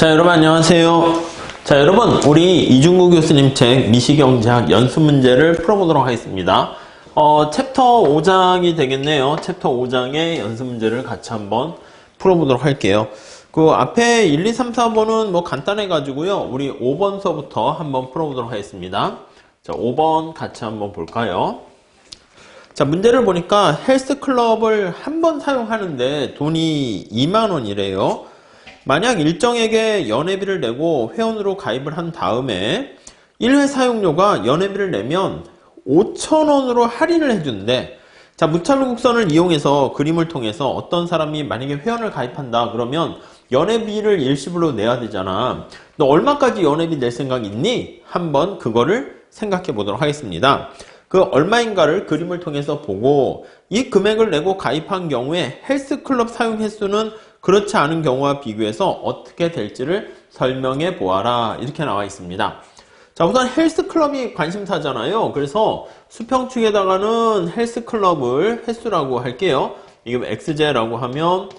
자, 여러분 안녕하세요. 자, 여러분 우리 이중구 교수님 책 미시경제학 연습 문제를 풀어보도록 하겠습니다. 챕터 5장이 되겠네요. 챕터 5장의 연습 문제를 같이 한번 풀어보도록 할게요. 그 앞에 1, 2, 3, 4번은 뭐 간단해 가지고요. 우리 5번서부터 한번 풀어보도록 하겠습니다. 자, 5번 같이 한번 볼까요? 자, 문제를 보니까 헬스클럽을 한 번 사용하는데 돈이 2만원이래요. 만약 일정에게 연회비를 내고 회원으로 가입을 한 다음에 1회 사용료가 연회비를 내면 5,000원으로 할인을 해준대. 자, 무차별 곡선을 이용해서 그림을 통해서 어떤 사람이 만약에 회원을 가입한다 그러면 연회비를 일시불로 내야 되잖아. 너 얼마까지 연회비 낼 생각 있니? 한번 그거를 생각해 보도록 하겠습니다. 그 얼마인가를 그림을 통해서 보고 이 금액을 내고 가입한 경우에 헬스클럽 사용 횟수는 그렇지 않은 경우와 비교해서 어떻게 될지를 설명해 보아라. 이렇게 나와 있습니다. 자, 우선 헬스클럽이 관심사잖아요. 그래서 수평축에다가는 헬스클럽을 횟수라고 할게요. 이게 XJ라고 하면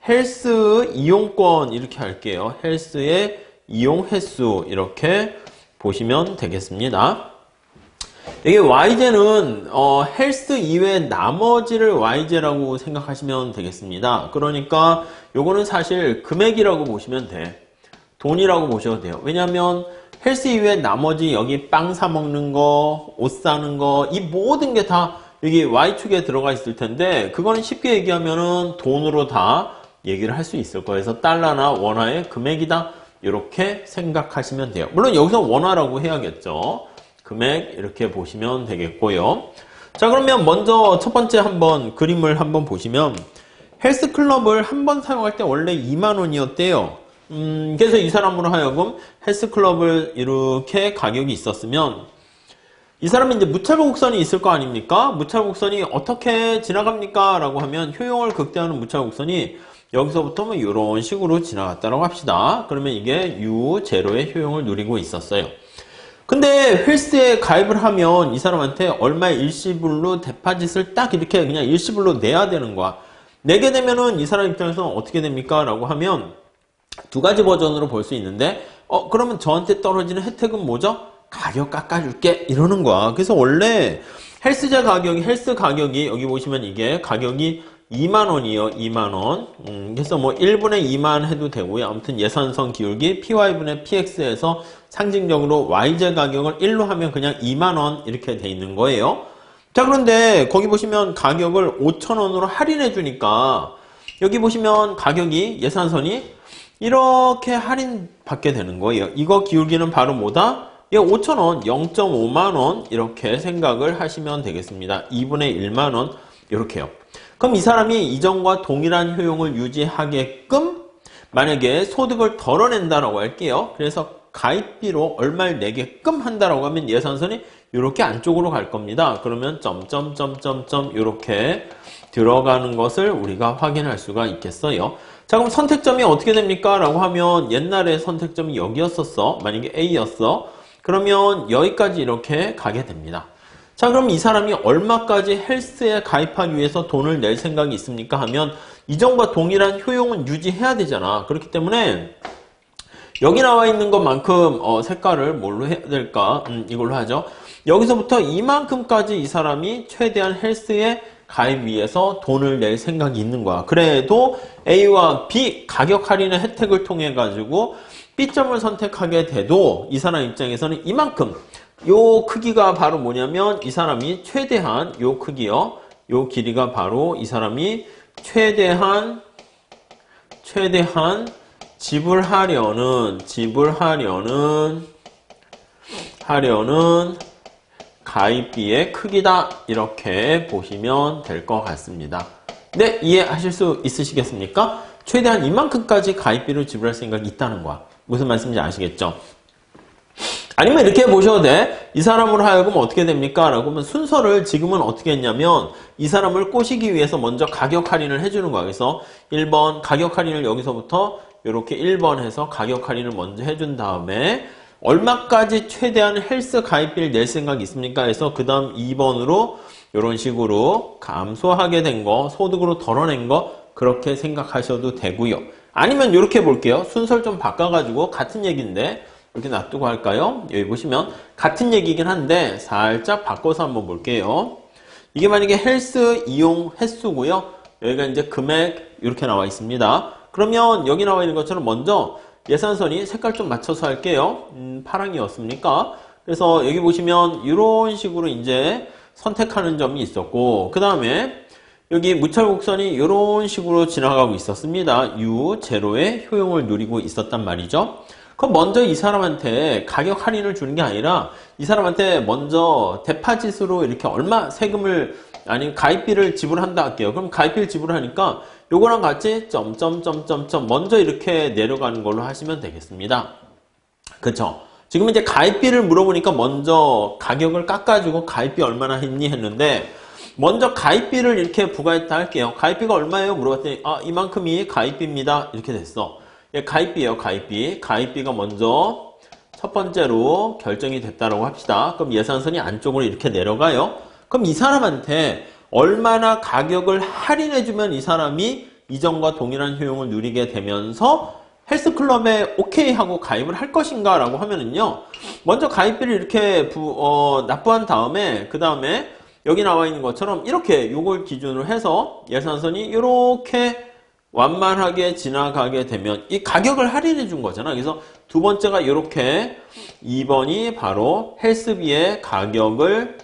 헬스 이용권 이렇게 할게요. 헬스의 이용 횟수 이렇게 보시면 되겠습니다. 이게 YJ는 헬스 이외 나머지를 YJ라고 생각하시면 되겠습니다. 그러니까 요거는 사실 금액이라고 보시면 돼. 돈이라고 보셔도 돼요. 왜냐하면 헬스 이외 나머지 여기 빵 사 먹는 거, 옷 사는 거, 이 모든 게 다 여기 Y축에 들어가 있을 텐데 그거는 쉽게 얘기하면은 돈으로 다 얘기를 할 수 있을 거예요. 그래서 달러나 원화의 금액이다. 이렇게 생각하시면 돼요. 물론 여기서 원화라고 해야겠죠. 금액 이렇게 보시면 되겠고요. 자, 그러면 먼저 첫 번째 한번 그림을 한번 보시면 헬스클럽을 한 번 사용할 때 원래 2만원이었대요. 그래서 이 사람으로 하여금 헬스클럽을 이렇게 가격이 있었으면 이 사람은 이제 무차별 곡선이 있을 거 아닙니까? 무차별 곡선이 어떻게 지나갑니까? 라고 하면 효용을 극대화하는 무차별 곡선이 여기서부터 뭐 이런 식으로 지나갔다고 합시다. 그러면 이게 U0의 효용을 누리고 있었어요. 근데 헬스에 가입을 하면 이 사람한테 얼마의 일시불로 데파짓을 딱 이렇게 그냥 일시불로 내야 되는 거야. 내게 되면은 이 사람 입장에서는 어떻게 됩니까? 라고 하면 두 가지 버전으로 볼 수 있는데 그러면 저한테 떨어지는 혜택은 뭐죠? 가격 깎아줄게 이러는 거야. 그래서 원래 헬스 가격이 여기 보시면 이게 가격이 2만원이에요. 2만원. 그래서 뭐 1분의 2만 해도 되고요. 아무튼 예산성 기울기 PY분의 PX에서 상징적으로 YJ 가격을 1로 하면 그냥 2만원 이렇게 돼 있는 거예요. 자, 그런데 거기 보시면 가격을 5,000원으로 할인해 주니까 여기 보시면 가격이 예산선이 이렇게 할인 받게 되는 거예요. 이거 기울기는 바로 뭐다? 5,000원, 0.5만원 이렇게 생각을 하시면 되겠습니다. 2분의 1만원 이렇게요. 그럼 이 사람이 이전과 동일한 효용을 유지하게끔 만약에 소득을 덜어낸다라고 할게요. 그래서 가입비로 얼마를 내게끔 한다라고 하면 예산선이 이렇게 안쪽으로 갈 겁니다. 그러면 점점점점점 이렇게 들어가는 것을 우리가 확인할 수가 있겠어요. 자, 그럼 선택점이 어떻게 됩니까? 라고 하면 옛날에 선택점이 여기였었어. 만약에 A였어. 그러면 여기까지 이렇게 가게 됩니다. 자, 그럼 이 사람이 얼마까지 헬스에 가입하기 위해서 돈을 낼 생각이 있습니까? 하면 이전과 동일한 효용은 유지해야 되잖아. 그렇기 때문에 여기 나와 있는 것만큼 색깔을 뭘로 해야 될까? 이걸로 하죠. 여기서부터 이만큼까지 이 사람이 최대한 헬스에 가입 위해서 돈을 낼 생각이 있는 거야. 그래도 A와 B 가격 할인의 혜택을 통해 가지고 B점을 선택하게 돼도 이 사람 입장에서는 이만큼 요 크기가 바로 뭐냐면 이 사람이 최대한 요 크기요. 요 길이가 바로 이 사람이 최대한 지불하려는 가입비의 크기다. 이렇게 보시면 될 것 같습니다. 네, 이해하실 수 있으시겠습니까? 최대한 이만큼까지 가입비를 지불할 생각이 있다는 거야. 무슨 말씀인지 아시겠죠? 아니면 이렇게 보셔도 돼. 이 사람으로 하여금 어떻게 됩니까? 라고 하면 순서를 지금은 어떻게 했냐면 이 사람을 꼬시기 위해서 먼저 가격 할인을 해주는 거야. 그래서 1번 가격 할인을 여기서부터 이렇게 1번 해서 가격 할인을 먼저 해준 다음에 얼마까지 최대한 헬스 가입비를 낼 생각이 있습니까? 해서 그 다음 2번으로 이런 식으로 감소하게 된 거, 소득으로 덜어낸 거 그렇게 생각하셔도 되고요. 아니면 이렇게 볼게요. 순서를 좀 바꿔가지고 같은 얘기인데 이렇게 놔두고 할까요? 여기 보시면 같은 얘기긴 한데 살짝 바꿔서 한번 볼게요. 이게 만약에 헬스 이용 횟수고요. 여기가 이제 금액 이렇게 나와 있습니다. 그러면 여기 나와 있는 것처럼 먼저 예산선이 색깔 좀 맞춰서 할게요. 파랑이었습니까? 그래서 여기 보시면 이런 식으로 이제 선택하는 점이 있었고, 그 다음에 여기 무찰곡선이 이런 식으로 지나가고 있었습니다. U0의 효용을 누리고 있었단 말이죠. 그럼 먼저 이 사람한테 가격 할인을 주는 게 아니라 이 사람한테 먼저 대파짓으로 이렇게 얼마 세금을 아니 가입비를 지불한다 할게요. 그럼 가입비를 지불하니까 요거랑 같이 점점점점점 먼저 이렇게 내려가는 걸로 하시면 되겠습니다. 그쵸? 지금 이제 가입비를 물어보니까 먼저 가격을 깎아주고 가입비 얼마나 했니 했는데 먼저 가입비를 이렇게 부과했다 할게요. 가입비가 얼마예요? 물어봤더니 이만큼이 가입비입니다. 이렇게 됐어. 예, 가입비예요. 가입비. 가입비가 먼저 첫 번째로 결정이 됐다라고 합시다. 그럼 예산선이 안쪽으로 이렇게 내려가요. 그럼 이 사람한테 얼마나 가격을 할인해주면 이 사람이 이전과 동일한 효용을 누리게 되면서 헬스클럽에 오케이 하고 가입을 할 것인가 라고 하면은요, 먼저 가입비를 이렇게 납부한 다음에 그 다음에 여기 나와 있는 것처럼 이렇게 요걸 기준으로 해서 예산선이 이렇게 완만하게 지나가게 되면 이 가격을 할인해 준 거잖아. 그래서 두 번째가 이렇게 2번이 바로 헬스비의 가격을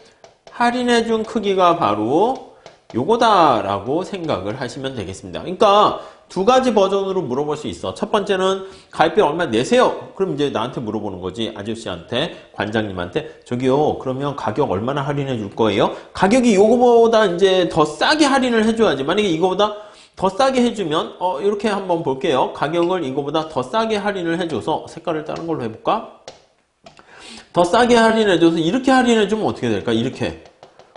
할인해 준 크기가 바로 요거다라고 생각을 하시면 되겠습니다. 그러니까 두 가지 버전으로 물어볼 수 있어. 첫 번째는 가입비 얼마 내세요. 그럼 이제 나한테 물어보는 거지. 아저씨한테, 관장님한테. 저기요, 그러면 가격 얼마나 할인해 줄 거예요? 가격이 요거보다 이제 더 싸게 할인을 해줘야지. 만약에 이거보다 더 싸게 해주면 이렇게 한번 볼게요. 가격을 이거보다 더 싸게 할인을 해줘서 색깔을 다른 걸로 해볼까? 더 싸게 할인해줘서 이렇게 할인해주면 어떻게 될까? 이렇게.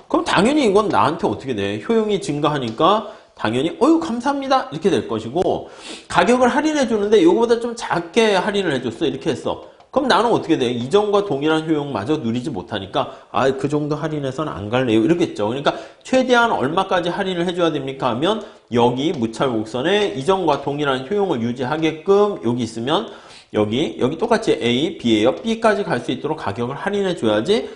그럼 당연히 이건 나한테 어떻게 돼? 효용이 증가하니까 당연히 어유 감사합니다 이렇게 될 것이고, 가격을 할인해주는데 이거보다 좀 작게 할인을 해줬어. 이렇게 했어. 그럼 나는 어떻게 돼? 이전과 동일한 효용마저 누리지 못하니까 그 정도 할인해서는 안 갈래요. 이러겠죠. 그러니까 최대한 얼마까지 할인을 해줘야 됩니까? 하면 여기 무찰곡선에 이전과 동일한 효용을 유지하게끔 여기 있으면 여기 똑같이 A, B예요. B까지 갈 수 있도록 가격을 할인해 줘야지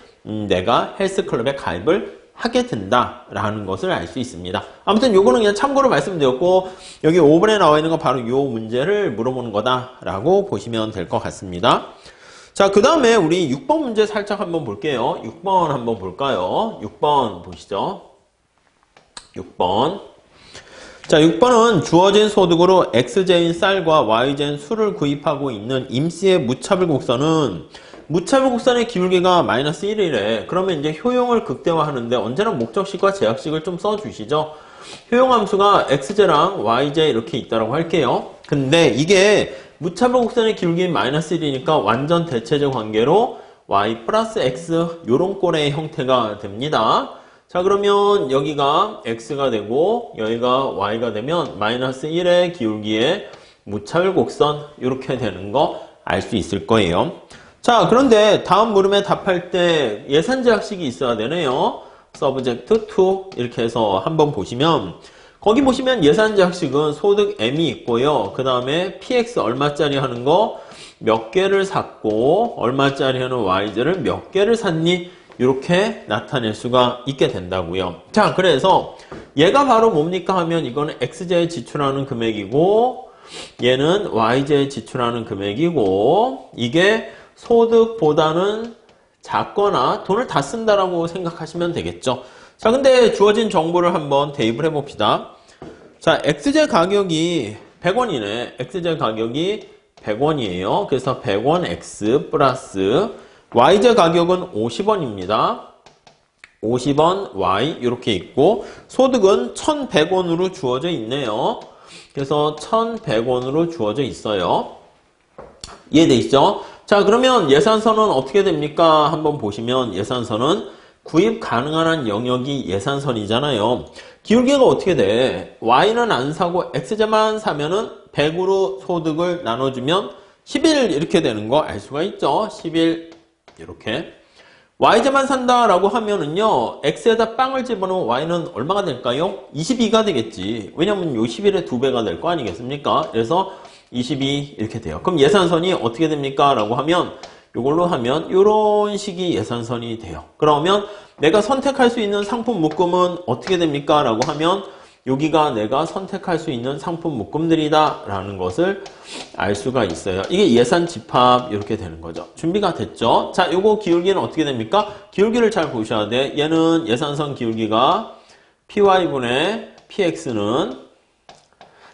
내가 헬스클럽에 가입을 하게 된다라는 것을 알 수 있습니다. 아무튼 요거는 그냥 참고로 말씀드렸고, 여기 5번에 나와 있는 건 바로 요 문제를 물어보는 거다라고 보시면 될 것 같습니다. 자, 그 다음에 우리 6번 문제 살짝 한번 볼게요. 6번 한번 볼까요? 6번 보시죠. 6번. 자, 6번은 주어진 소득으로 XJ인 쌀과 YJ인 술을 구입하고 있는 임씨의 무차별 곡선은 무차별 곡선의 기울기가 마이너스 1이래. 그러면 이제 효용을 극대화하는데 언제나 목적식과 제약식을 좀 써주시죠. 효용함수가 XJ랑 YJ 이렇게 있다고 할게요. 근데 이게 무차별 곡선의 기울기는 마이너스 1이니까 완전 대체적 관계로 Y 플러스 X 요런 꼴의 형태가 됩니다. 자, 그러면 여기가 X가 되고 여기가 Y가 되면 마이너스 1의 기울기의 무차별 곡선 이렇게 되는 거 알 수 있을 거예요. 자, 그런데 다음 물음에 답할 때 예산제약식이 있어야 되네요. subject to 이렇게 해서 한번 보시면 거기 보시면 예산제약식은 소득 M이 있고요. 그 다음에 PX 얼마짜리 하는 거 몇 개를 샀고 얼마짜리 하는 YZ를 몇 개를 샀니? 이렇게 나타낼 수가 있게 된다고요. 자, 그래서 얘가 바로 뭡니까 하면 이거는 XJ에 지출하는 금액이고 얘는 YJ에 지출하는 금액이고 이게 소득보다는 작거나 돈을 다 쓴다라고 생각하시면 되겠죠. 자, 근데 주어진 정보를 한번 대입을 해봅시다. 자, XJ 가격이 100원이네. XJ 가격이 100원이에요. 그래서 100원 X 플러스 YJ 가격은 50원입니다. 50원 Y 이렇게 있고 소득은 1100원으로 주어져 있네요. 그래서 1100원으로 주어져 있어요. 이해되시죠? 자, 그러면 예산선은 어떻게 됩니까? 한번 보시면 예산선은 구입 가능한 한 영역이 예산선이잖아요. 기울기가 어떻게 돼? Y는 안 사고 XJ만 사면은 100으로 소득을 나눠주면 11 이렇게 되는 거 알 수가 있죠? 11 이렇게. YJ만 산다라고 하면은요, X에다 빵을 집어넣으면 Y는 얼마가 될까요? 22가 되겠지. 왜냐면 요 11의 2배가 될 거 아니겠습니까? 그래서 22 이렇게 돼요. 그럼 예산선이 어떻게 됩니까? 라고 하면 이걸로 하면 이런 식이 예산선이 돼요. 그러면 내가 선택할 수 있는 상품 묶음은 어떻게 됩니까? 라고 하면 여기가 내가 선택할 수 있는 상품 묶음들이다 라는 것을 알 수가 있어요. 이게 예산 집합 이렇게 되는 거죠. 준비가 됐죠? 자, 요거 기울기는 어떻게 됩니까? 기울기를 잘 보셔야 돼. 얘는 예산선 기울기가 py분의 px는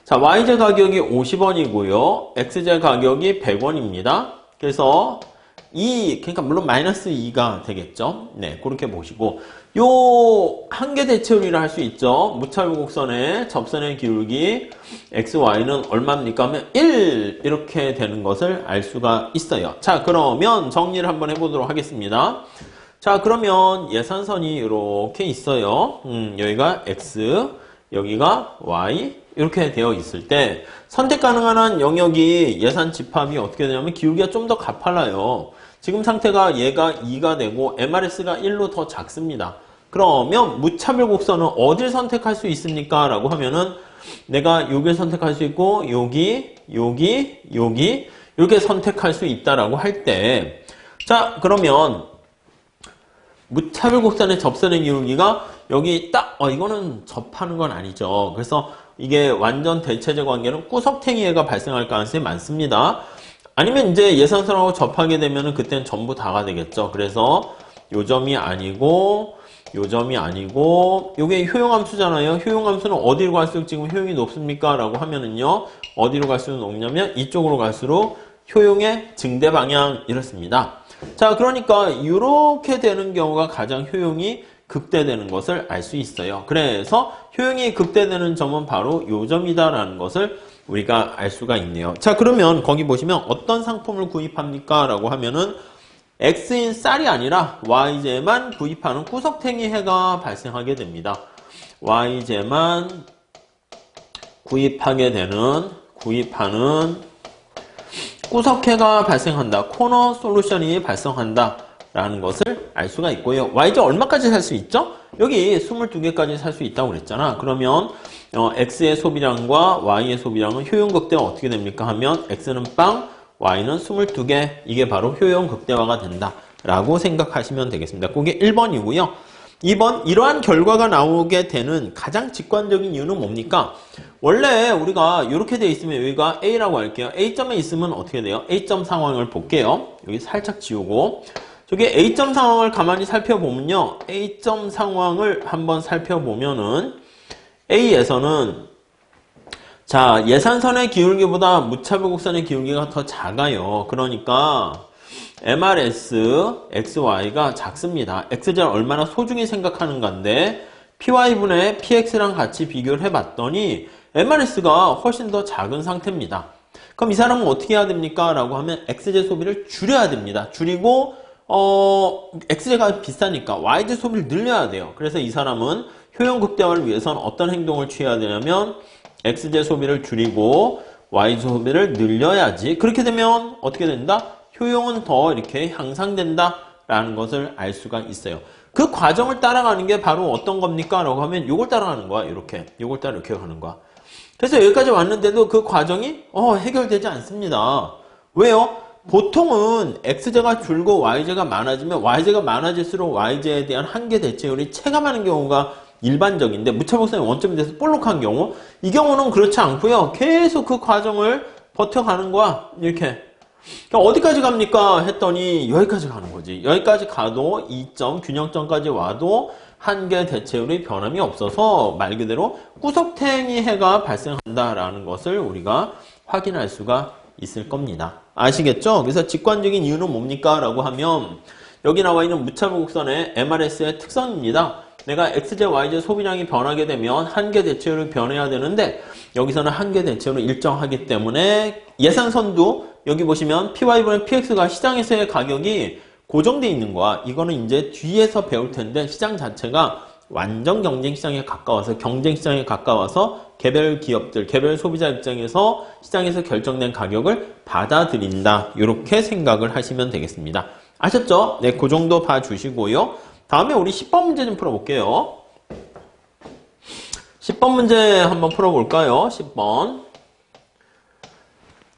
자, yj 가격이 50원이고요. xj 가격이 100원입니다. 그래서 그러니까 물론 마이너스 2가 되겠죠. 네, 그렇게 보시고 요 한계 대체율이라 할 수 있죠. 무차별 곡선의 접선의 기울기 xy는 얼마입니까? 하면 1 이렇게 되는 것을 알 수가 있어요. 자, 그러면 정리를 한번 해보도록 하겠습니다. 자, 그러면 예산선이 이렇게 있어요. 여기가 x, 여기가 y 이렇게 되어 있을 때 선택 가능한 영역이 예산 집합이 어떻게 되냐면 기울기가 좀 더 가팔라요. 지금 상태가 얘가 2가 되고 MRS가 1로 더 작습니다. 그러면 무차별 곡선은 어딜 선택할 수 있습니까? 라고 하면은 내가 여기를 선택할 수 있고 여기 이렇게 선택할 수 있다라고 할 때 자, 그러면 무차별 곡선의 접선의 기울기가 여기 딱 이거는 접하는 건 아니죠. 그래서 이게 완전 대체제 관계는 구석탱이해가 발생할 가능성이 많습니다. 아니면 이제 예산선하고 접하게 되면은 그때는 전부 다가 되겠죠. 그래서 요 점이 아니고 요게 효용함수잖아요. 효용함수는 어디로 갈수록 지금 효용이 높습니까? 라고 하면은요. 어디로 갈수록 높냐면 이쪽으로 갈수록 효용의 증대 방향 이렇습니다. 자, 그러니까 이렇게 되는 경우가 가장 효용이 극대되는 것을 알 수 있어요. 그래서 효용이 극대되는 점은 바로 요 점이다라는 것을 우리가 알 수가 있네요. 자, 그러면 거기 보시면 어떤 상품을 구입합니까? 라고 하면은 X인 쌀이 아니라 YJ만 구입하는 구석탱이 해가 발생하게 됩니다. YJ만 구입하는 구석해가 발생한다. 코너 솔루션이 발생한다. 라는 것을 알 수가 있고요. YJ 얼마까지 살 수 있죠? 여기 22개까지 살 수 있다고 그랬잖아. 그러면 X의 소비량과 Y의 소비량은 효용 극대화 어떻게 됩니까? 하면 X는 빵, Y는 22개. 이게 바로 효용 극대화가 된다. 라고 생각하시면 되겠습니다. 그게 1번이고요. 2번, 이러한 결과가 나오게 되는 가장 직관적인 이유는 뭡니까? 원래 우리가 이렇게 돼 있으면 여기가 A라고 할게요. A점에 있으면 어떻게 돼요? A점 상황을 볼게요. 여기 살짝 지우고 저기 A점 상황을 가만히 살펴보면요. A점 상황을 한번 살펴보면은 A에서는 자, 예산선의 기울기보다 무차별 곡선의 기울기가 더 작아요. 그러니까 MRS, XY가 작습니다. XJ를 얼마나 소중히 생각하는가인데 PY분의 PX랑 같이 비교를 해봤더니 MRS가 훨씬 더 작은 상태입니다. 그럼 이 사람은 어떻게 해야 됩니까? 라고 하면 XJ 소비를 줄여야 됩니다. 줄이고 XJ가 비싸니까 YJ 소비를 늘려야 돼요. 그래서 이 사람은 효용 극대화를 위해서는 어떤 행동을 취해야 되냐면 XJ 소비를 줄이고 YJ 소비를 늘려야지. 그렇게 되면 어떻게 된다? 효용은 더 이렇게 향상된다 라는 것을 알 수가 있어요. 그 과정을 따라가는 게 바로 어떤 겁니까? 라고 하면 이걸 따라가는 거야. 이걸 따라 이렇게 가는 거야. 그래서 여기까지 왔는데도 그 과정이 해결되지 않습니다. 왜요? 보통은 XJ가 줄고 YJ가 많아지면 YJ가 많아질수록 YJ에 대한 한계 대체율이 체감하는 경우가 일반적인데 무차별성이 원점이 돼서 볼록한 경우 이 경우는 그렇지 않고요. 계속 그 과정을 버텨가는 거야. 이렇게. 그러니까 어디까지 갑니까? 했더니 여기까지 가는 거지. 여기까지 가도 2점, 균형점까지 와도 한계 대체율의 변함이 없어서 말 그대로 구석탱이 해가 발생한다라는 것을 우리가 확인할 수가 있을 겁니다. 아시겠죠? 그래서 직관적인 이유는 뭡니까? 라고 하면 여기 나와 있는 무차별 곡선의 MRS의 특성입니다. 내가 XJ, YJ 소비량이 변하게 되면 한계 대체율이 변해야 되는데 여기서는 한계 대체율은 일정하기 때문에 예산선도 여기 보시면 PY분의 PX가 시장에서의 가격이 고정되어 있는 거야. 이거는 이제 뒤에서 배울 텐데 시장 자체가 완전 경쟁시장에 가까워서 경쟁시장에 가까워서 개별 기업들, 개별 소비자 입장에서 시장에서 결정된 가격을 받아들인다. 이렇게 생각을 하시면 되겠습니다. 아셨죠? 네, 그 정도 봐주시고요. 다음에 우리 10번 문제 좀 풀어볼게요. 10번 문제 한번 풀어볼까요? 10번.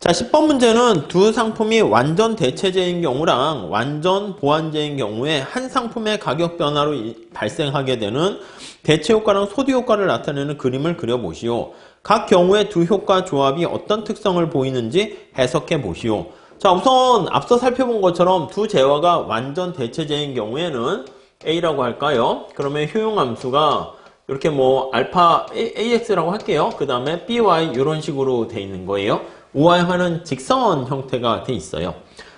자, 10번 문제는 두 상품이 완전 대체제인 경우랑 완전 보완제인 경우에 한 상품의 가격 변화로 발생하게 되는 대체 효과랑 소비 효과를 나타내는 그림을 그려보시오. 각 경우의 두 효과 조합이 어떤 특성을 보이는지 해석해 보시오. 자, 우선 앞서 살펴본 것처럼 두 재화가 완전 대체제인 경우에는 A라고 할까요? 그러면 효용함수가 이렇게 뭐 알파 AX라고 할게요. 그 다음에 BY 이런 식으로 돼 있는 거예요. 우화형하는 직선 형태가 돼 있어요.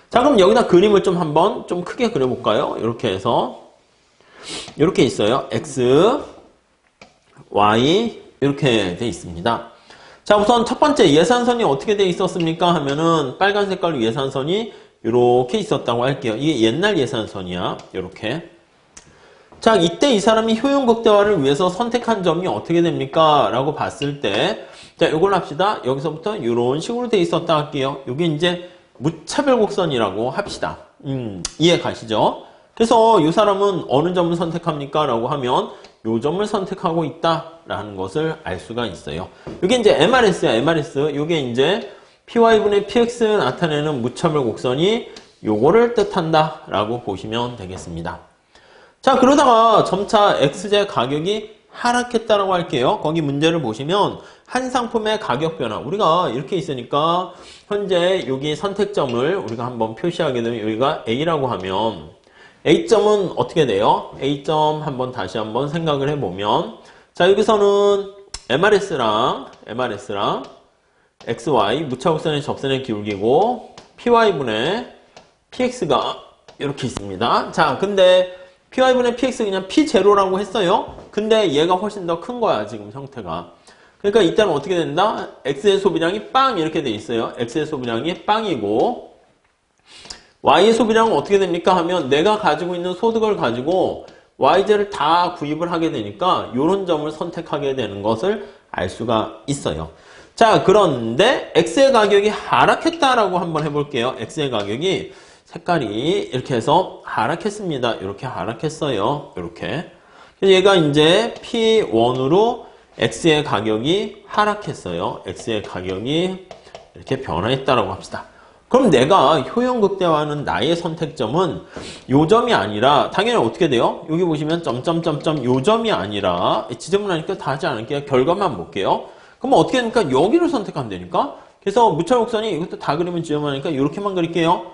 자, 그럼 여기다 그림을 좀 한번 좀 크게 그려볼까요? 이렇게 해서 이렇게 있어요. X, Y 이렇게 돼 있습니다. 자, 우선 첫 번째 예산선이 어떻게 돼 있었습니까? 하면은 빨간 색깔로 예산선이 이렇게 있었다고 할게요. 이게 옛날 예산선이야. 이렇게. 자, 이때 이 사람이 효용 극대화를 위해서 선택한 점이 어떻게 됩니까? 라고 봤을 때, 자, 이걸 합시다. 여기서부터 이런 식으로 돼 있었다 할게요. 이게 이제 무차별 곡선이라고 합시다. 이해 가시죠? 그래서 이 사람은 어느 점을 선택합니까? 라고 하면 이 점을 선택하고 있다라는 것을 알 수가 있어요. 이게 이제 MRS야, MRS. 이게 이제 PY분의 PX 나타내는 무차별 곡선이 요거를 뜻한다 라고 보시면 되겠습니다. 자, 그러다가 점차 XJ 가격이 하락했다라고 할게요. 거기 문제를 보시면 한 상품의 가격 변화. 우리가 이렇게 있으니까 현재 여기 선택점을 우리가 한번 표시하게 되면 여기가 A라고 하면 A점은 어떻게 돼요? A점 다시 한번 생각을 해보면 자, 여기서는 MRS랑 XY 무차곡선의 접선의 기울기고 PY분의 PX가 이렇게 있습니다. 자, 근데 PY분의 PX 그냥 P0라고 했어요. 근데 얘가 훨씬 더 큰 거야, 지금 형태가. 그러니까 이때는 어떻게 된다? X의 소비량이 빵 이렇게 돼 있어요. X의 소비량이 빵이고 Y의 소비량은 어떻게 됩니까? 하면 내가 가지고 있는 소득을 가지고 YZ를 다 구입을 하게 되니까 이런 점을 선택하게 되는 것을 알 수가 있어요. 자, 그런데 X의 가격이 하락했다라고 한번 해볼게요. X의 가격이 색깔이 이렇게 해서 하락했습니다. 이렇게 하락했어요. 이렇게. 그래서 얘가 이제 P1으로 X의 가격이 하락했어요. X의 가격이 이렇게 변화했다라고 합시다. 그럼 내가 효용 극대화하는 나의 선택점은 요 점이 아니라 당연히 어떻게 돼요? 여기 보시면 점점점점 요 점이 아니라 지점을 하니까 다 하지 않을게요. 결과만 볼게요. 그럼 어떻게 되니까 여기를 선택하면 되니까 그래서 무차곡선이 이것도 다 그리면 지점하니까 이렇게만 그릴게요.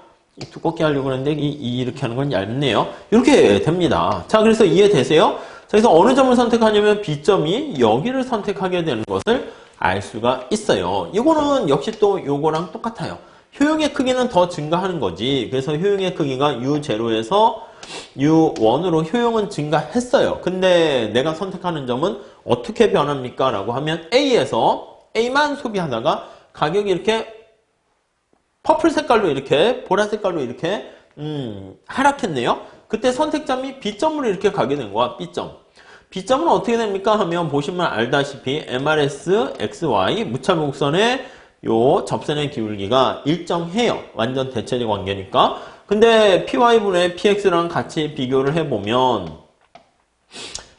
두껍게 하려고 하는데 이렇게 하는 건 얇네요. 이렇게 됩니다. 자, 그래서 이해되세요? 자, 그래서 어느 점을 선택하냐면 B점이 여기를 선택하게 되는 것을 알 수가 있어요. 이거는 역시 또 요거랑 똑같아요. 효용의 크기는 더 증가하는 거지. 그래서 효용의 크기가 U0에서 U1으로 효용은 증가했어요. 근데 내가 선택하는 점은 어떻게 변합니까? 라고 하면 A에서 A만 소비하다가 가격이 이렇게 퍼플 색깔로 이렇게 보라 색깔로 이렇게 하락했네요. 그때 선택점이 B점으로 이렇게 가게 된 거야. B점. B점은 어떻게 됩니까? 하면 보시면 알다시피 MRS, XY 무차곡선의 요 접선의 기울기가 일정해요. 완전 대체적 관계니까. 근데 PY분의 PX랑 같이 비교를 해보면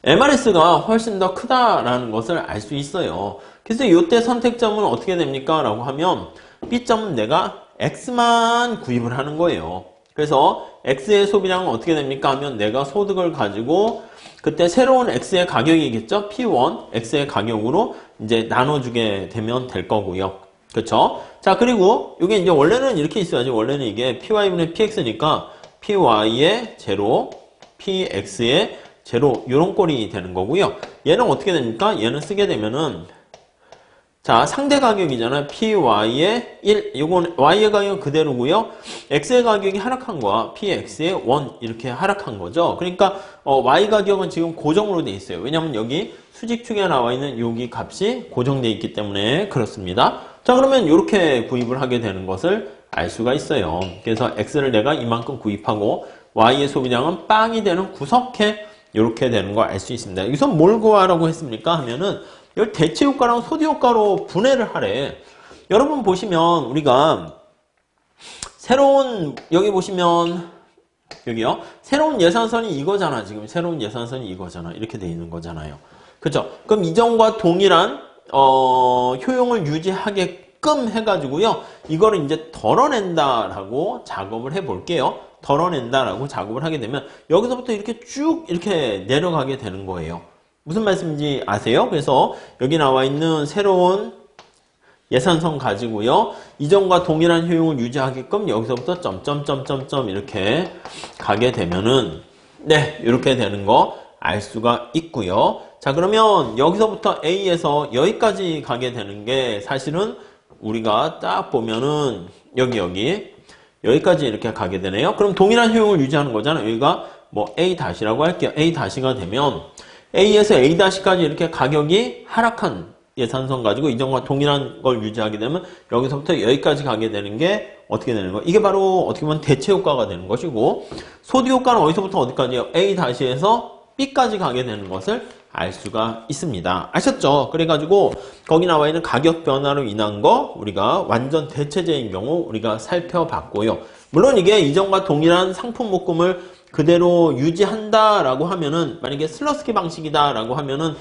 MRS가 훨씬 더 크다라는 것을 알 수 있어요. 그래서 이때 선택점은 어떻게 됩니까? 라고 하면 B점은 내가 X만 구입을 하는 거예요. 그래서 X의 소비량은 어떻게 됩니까? 하면 내가 소득을 가지고 그때 새로운 X의 가격이겠죠? P1, X의 가격으로 이제 나눠주게 되면 될 거고요. 그렇죠? 자, 그리고 이게 이제 원래는 이렇게 있어야지. 원래는 이게 PY분의 PX니까 PY의 제로, PX의 제로 이런 꼴이 되는 거고요. 얘는 어떻게 됩니까? 얘는 쓰게 되면은 자, 상대 가격이잖아요. PY의 1, 이건 Y의 가격은 그대로고요. X의 가격이 하락한 거야. PX의 1 이렇게 하락한 거죠. 그러니까 Y 가격은 지금 고정으로 돼 있어요. 왜냐면 여기 수직축에 나와 있는 여기 값이 고정돼 있기 때문에 그렇습니다. 자, 그러면 이렇게 구입을 하게 되는 것을 알 수가 있어요. 그래서 X를 내가 이만큼 구입하고 Y의 소비량은 빵이 되는 구석해 이렇게 되는 걸 알 수 있습니다. 여기서 뭘 구하라고 했습니까? 하면은 이걸 대체 효과랑 소비 효과로 분해를 하래. 여러분 보시면 우리가 새로운 여기 보시면 여기요. 새로운 예산선이 이거잖아. 지금 새로운 예산선이 이거잖아. 이렇게 돼 있는 거잖아요. 그렇죠? 그럼 이전과 동일한 효용을 유지하게 가게끔 해가지고요. 이거를 이제 덜어낸다라고 작업을 해볼게요. 덜어낸다라고 작업을 하게 되면 여기서부터 이렇게 쭉 이렇게 내려가게 되는 거예요. 무슨 말씀인지 아세요? 그래서 여기 나와 있는 새로운 예산선 가지고요. 이전과 동일한 효용을 유지하게끔 여기서부터 점점점점점 이렇게 가게 되면은 네, 이렇게 되는 거 알 수가 있고요. 자, 그러면 여기서부터 A에서 여기까지 가게 되는 게 사실은 우리가 딱 보면은 여기까지 이렇게 가게 되네요. 그럼 동일한 효용을 유지하는 거잖아요. 여기가 뭐 A-라고 할게요. A-가 되면 A에서 A-까지 이렇게 가격이 하락한 예산선 가지고 이전과 동일한 걸 유지하게 되면 여기서부터 여기까지 가게 되는 게 어떻게 되는 거예요? 이게 바로 어떻게 보면 대체 효과가 되는 것이고 소득 효과는 어디서부터 어디까지요? A-에서 B까지 가게 되는 것을 알 수가 있습니다. 아셨죠? 그래가지고 거기 나와 있는 가격 변화로 인한 거 우리가 완전 대체제인 경우 우리가 살펴봤고요. 물론 이게 이전과 동일한 상품 묶음을 그대로 유지한다라고 하면은 만약에 슬러스키 방식이다라고 하면은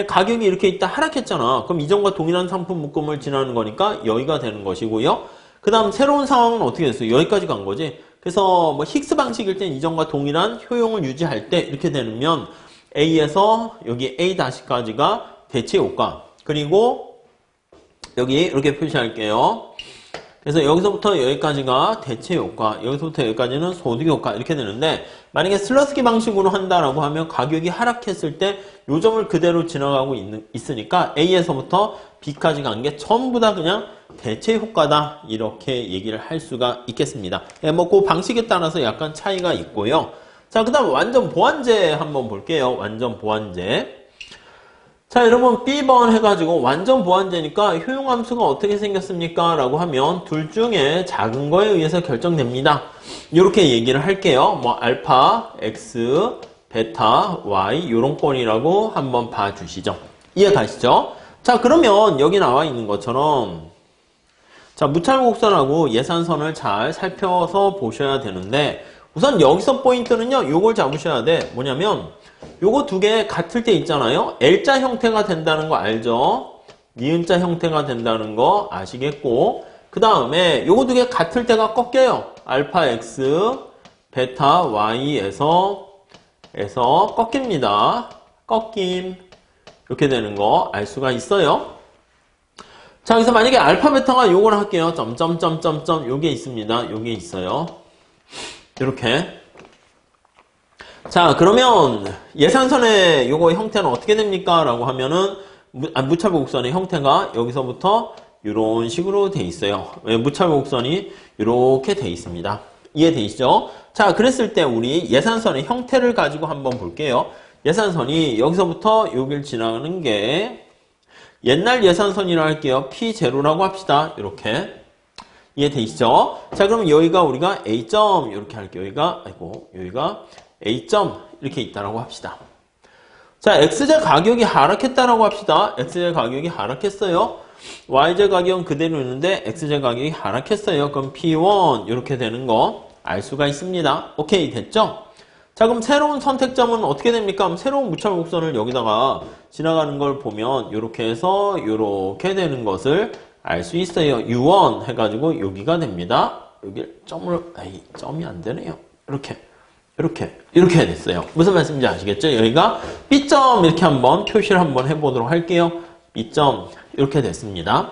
가격이 이렇게 있다 하락했잖아. 그럼 이전과 동일한 상품 묶음을 지나는 거니까 여기가 되는 것이고요. 그 다음 새로운 상황은 어떻게 됐어요? 여기까지 간 거지. 그래서 뭐 힉스 방식일 땐 이전과 동일한 효용을 유지할 때 이렇게 되면 A에서 여기 A-까지가 대체 효과. 그리고 여기 이렇게 표시할게요. 그래서 여기서부터 여기까지가 대체 효과, 여기서부터 여기까지는 소득 효과 이렇게 되는데 만약에 슬러스키 방식으로 한다라고 하면 가격이 하락했을 때 요점을 그대로 지나가고 있으니까 A에서부터 B까지 간 게 전부 다 그냥 대체 효과다 이렇게 얘기를 할 수가 있겠습니다. 뭐 그 방식에 따라서 약간 차이가 있고요. 자, 그 다음 완전 보완제 한번 볼게요. 완전 보완제. 자, 여러분 B번 해가지고 완전 보완제니까 효용함수가 어떻게 생겼습니까? 라고 하면 둘 중에 작은 거에 의해서 결정됩니다. 이렇게 얘기를 할게요. 뭐 알파, X, 베타, Y 요런 꼴이라고 한번 봐주시죠. 이해 가시죠? 자, 그러면 여기 나와 있는 것처럼 자, 무차별곡선하고 예산선을 잘 살펴서 보셔야 되는데 우선 여기서 포인트는요. 요걸 잡으셔야 돼. 뭐냐면 요거 두 개 같을 때 있잖아요. L자 형태가 된다는 거 알죠? 니은자 형태가 된다는 거 아시겠고 그 다음에 요거 두 개 같을 때가 꺾여요. 알파 X, 베타 Y에서 꺾입니다. 꺾임 이렇게 되는 거 알 수가 있어요. 자, 그래서 만약에 알파 베타가 요걸 할게요. 점점점점점 요게 있습니다. 요게 있어요. 이렇게. 자, 그러면 예산선의 요거 형태는 어떻게 됩니까? 라고 하면은 무차별 곡선의 형태가 여기서부터 이런 식으로 돼 있어요. 무차별 곡선이 이렇게 돼 있습니다. 이해되시죠? 자, 그랬을 때 우리 예산선의 형태를 가지고 한번 볼게요. 예산선이 여기서부터 여길 지나가는 게 옛날 예산선이라고 할게요. P0라고 합시다. 이렇게. 이해되시죠? 자, 그럼 여기가 우리가 A점 이렇게 할게요. 여기가 A점 이렇게 있다라고 합시다. 자, XJ 가격이 하락했다라고 합시다. XJ 가격이 하락했어요. YJ 가격은 그대로 있는데 XJ 가격이 하락했어요. 그럼 P1 이렇게 되는 거 알 수가 있습니다. 오케이, 됐죠? 자, 그럼 새로운 선택점은 어떻게 됩니까? 그럼 새로운 무차별 곡선을 여기다가 지나가는 걸 보면 이렇게 해서 이렇게 되는 것을 알 수 있어요. U1 해가지고 여기가 됩니다. 여기 점이 안 되네요. 이렇게 됐어요. 무슨 말씀인지 아시겠죠? 여기가 B점 이렇게 한번 표시를 한번 해보도록 할게요. B점 이렇게 됐습니다.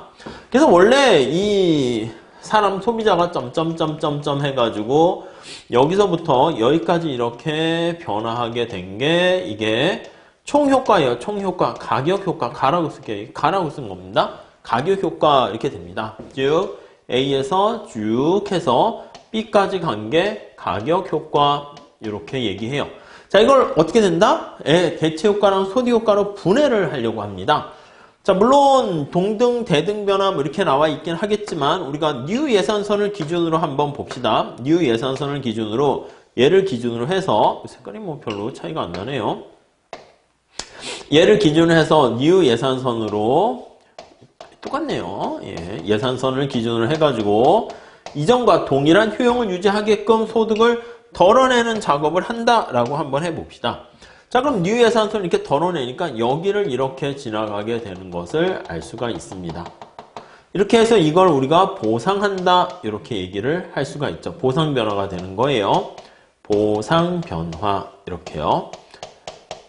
그래서 원래 이 사람 소비자가 점점점점점 해가지고 여기서부터 여기까지 이렇게 변화하게 된 게 이게 총효과예요. 총효과, 가격효과, 가라고 쓸게요. 가라고 쓴 겁니다. 가격효과 이렇게 됩니다. 즉 A에서 쭉 해서 B까지 간 게 가격효과 이렇게 얘기해요. 자, 이걸 어떻게 된다? 대체효과랑 소득효과로 분해를 하려고 합니다. 자, 물론 동등, 대등 변화 이렇게 나와 있긴 하겠지만 우리가 뉴 예산선을 기준으로 한번 봅시다. 뉴 예산선을 기준으로 얘를 기준으로 해서 색깔이 뭐 별로 차이가 안 나네요. 얘를 기준으로 해서 뉴 예산선으로 똑같네요. 예산선을 기준으로 해가지고 이전과 동일한 효용을 유지하게끔 소득을 덜어내는 작업을 한다라고 한번 해봅시다. 자, 그럼 뉴 예산선을 이렇게 덜어내니까 여기를 이렇게 지나가게 되는 것을 알 수가 있습니다. 이렇게 해서 이걸 우리가 보상한다 이렇게 얘기를 할 수가 있죠. 보상 변화가 되는 거예요. 보상 변화 이렇게요.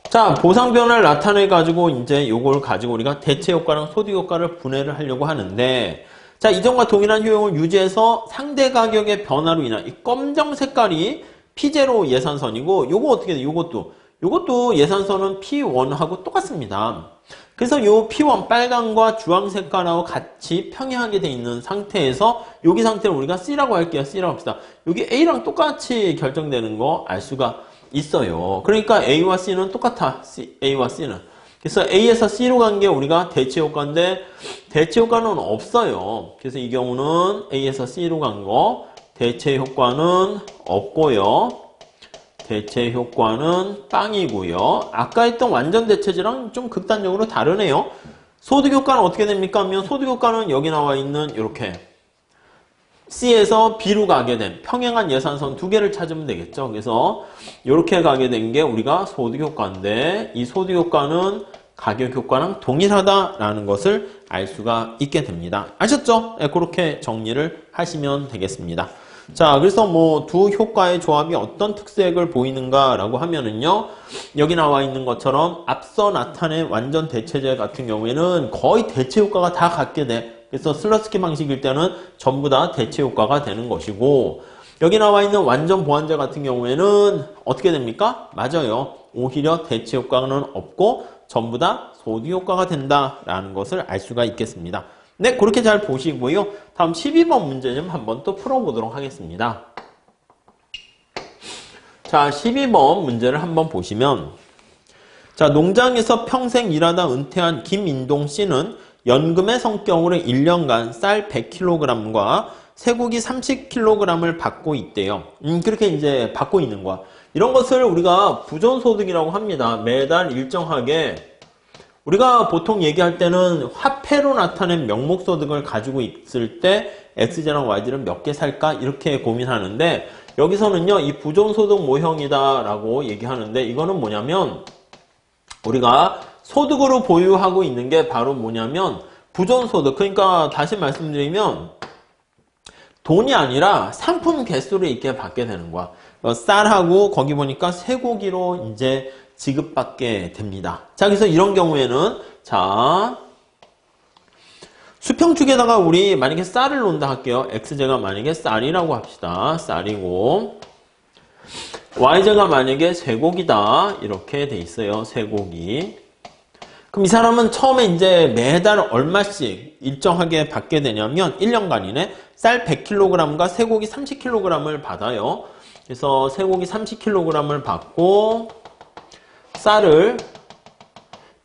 자, 보상 변화를 나타내 가지고 이제 요걸 가지고 우리가 대체 효과랑 소득 효과를 분해를 하려고 하는데, 자, 이전과 동일한 효용을 유지해서 상대 가격의 변화로 인한 이 검정 색깔이 P0 예산선이고, 요거 어떻게 돼? 요것도 예산선은 P1하고 똑같습니다. 그래서 요 P1 빨간과 주황 색깔하고 같이 평행하게 돼 있는 상태에서 여기 상태를 우리가 C라고 할게요. C라고 합시다. 여기 A랑 똑같이 결정되는 거 알 수가 있어요. 그러니까 A와 C는 똑같아. A와 C는. 그래서 A에서 C로 간 게 우리가 대체 효과인데 대체 효과는 없어요. 그래서 이 경우는 A에서 C로 간 거 대체 효과는 없고요. 대체 효과는 빵이고요. 아까 했던 완전 대체제랑 좀 극단적으로 다르네요. 소득 효과는 어떻게 됩니까? 하면 소득 효과는 여기 나와 있는 이렇게 C에서 B로 가게 된 평행한 예산선 두 개를 찾으면 되겠죠. 그래서 이렇게 가게 된 게 우리가 소득 효과인데 이 소득 효과는 가격 효과랑 동일하다라는 것을 알 수가 있게 됩니다. 아셨죠? 네, 그렇게 정리를 하시면 되겠습니다. 자, 그래서 뭐 두 효과의 조합이 어떤 특색을 보이는가라고 하면은요, 여기 나와 있는 것처럼 앞서 나타낸 완전 대체제 같은 경우에는 거의 대체 효과가 다 같게 돼. 그래서 슬러스키 방식일 때는 전부 다 대체 효과가 되는 것이고, 여기 나와 있는 완전 보완제 같은 경우에는 어떻게 됩니까? 맞아요. 오히려 대체 효과는 없고 전부 다 소득 효과가 된다라는 것을 알 수가 있겠습니다. 네, 그렇게 잘 보시고요. 다음 12번 문제 좀 한번 또 풀어보도록 하겠습니다. 자, 12번 문제를 한번 보시면, 자, 농장에서 평생 일하다 은퇴한 김인동 씨는 연금의 성격으로 1년간 쌀 100kg과 쇠고기 30kg을 받고 있대요. 그렇게 이제 받고 있는 거야. 이런 것을 우리가 부존소득이라고 합니다. 매달 일정하게 우리가 보통 얘기할 때는 화폐로 나타낸 명목소득을 가지고 있을 때 XZ랑 YZ를 몇 개 살까? 이렇게 고민하는데 여기서는요, 이 부존소득 모형이다 라고 얘기하는데 이거는 뭐냐면 우리가 소득으로 보유하고 있는 게 바로 뭐냐면 부존소득. 그러니까 다시 말씀드리면 돈이 아니라 상품 개수를 이렇게 받게 되는 거야. 쌀하고 거기 보니까 쇠고기로 이제 지급받게 됩니다. 자, 그래서 이런 경우에는 자, 수평축에다가 우리 만약에 쌀을 놓는다 할게요. XZ가 만약에 쌀이라고 합시다. 쌀이고 YZ가 만약에 쇠고기다. 이렇게 돼 있어요. 쇠고기. 그럼 이 사람은 처음에 이제 매달 얼마씩 일정하게 받게 되냐면 1년간이네. 쌀 100kg과 쇠고기 30kg을 받아요. 그래서 쇠고기 30kg을 받고 쌀을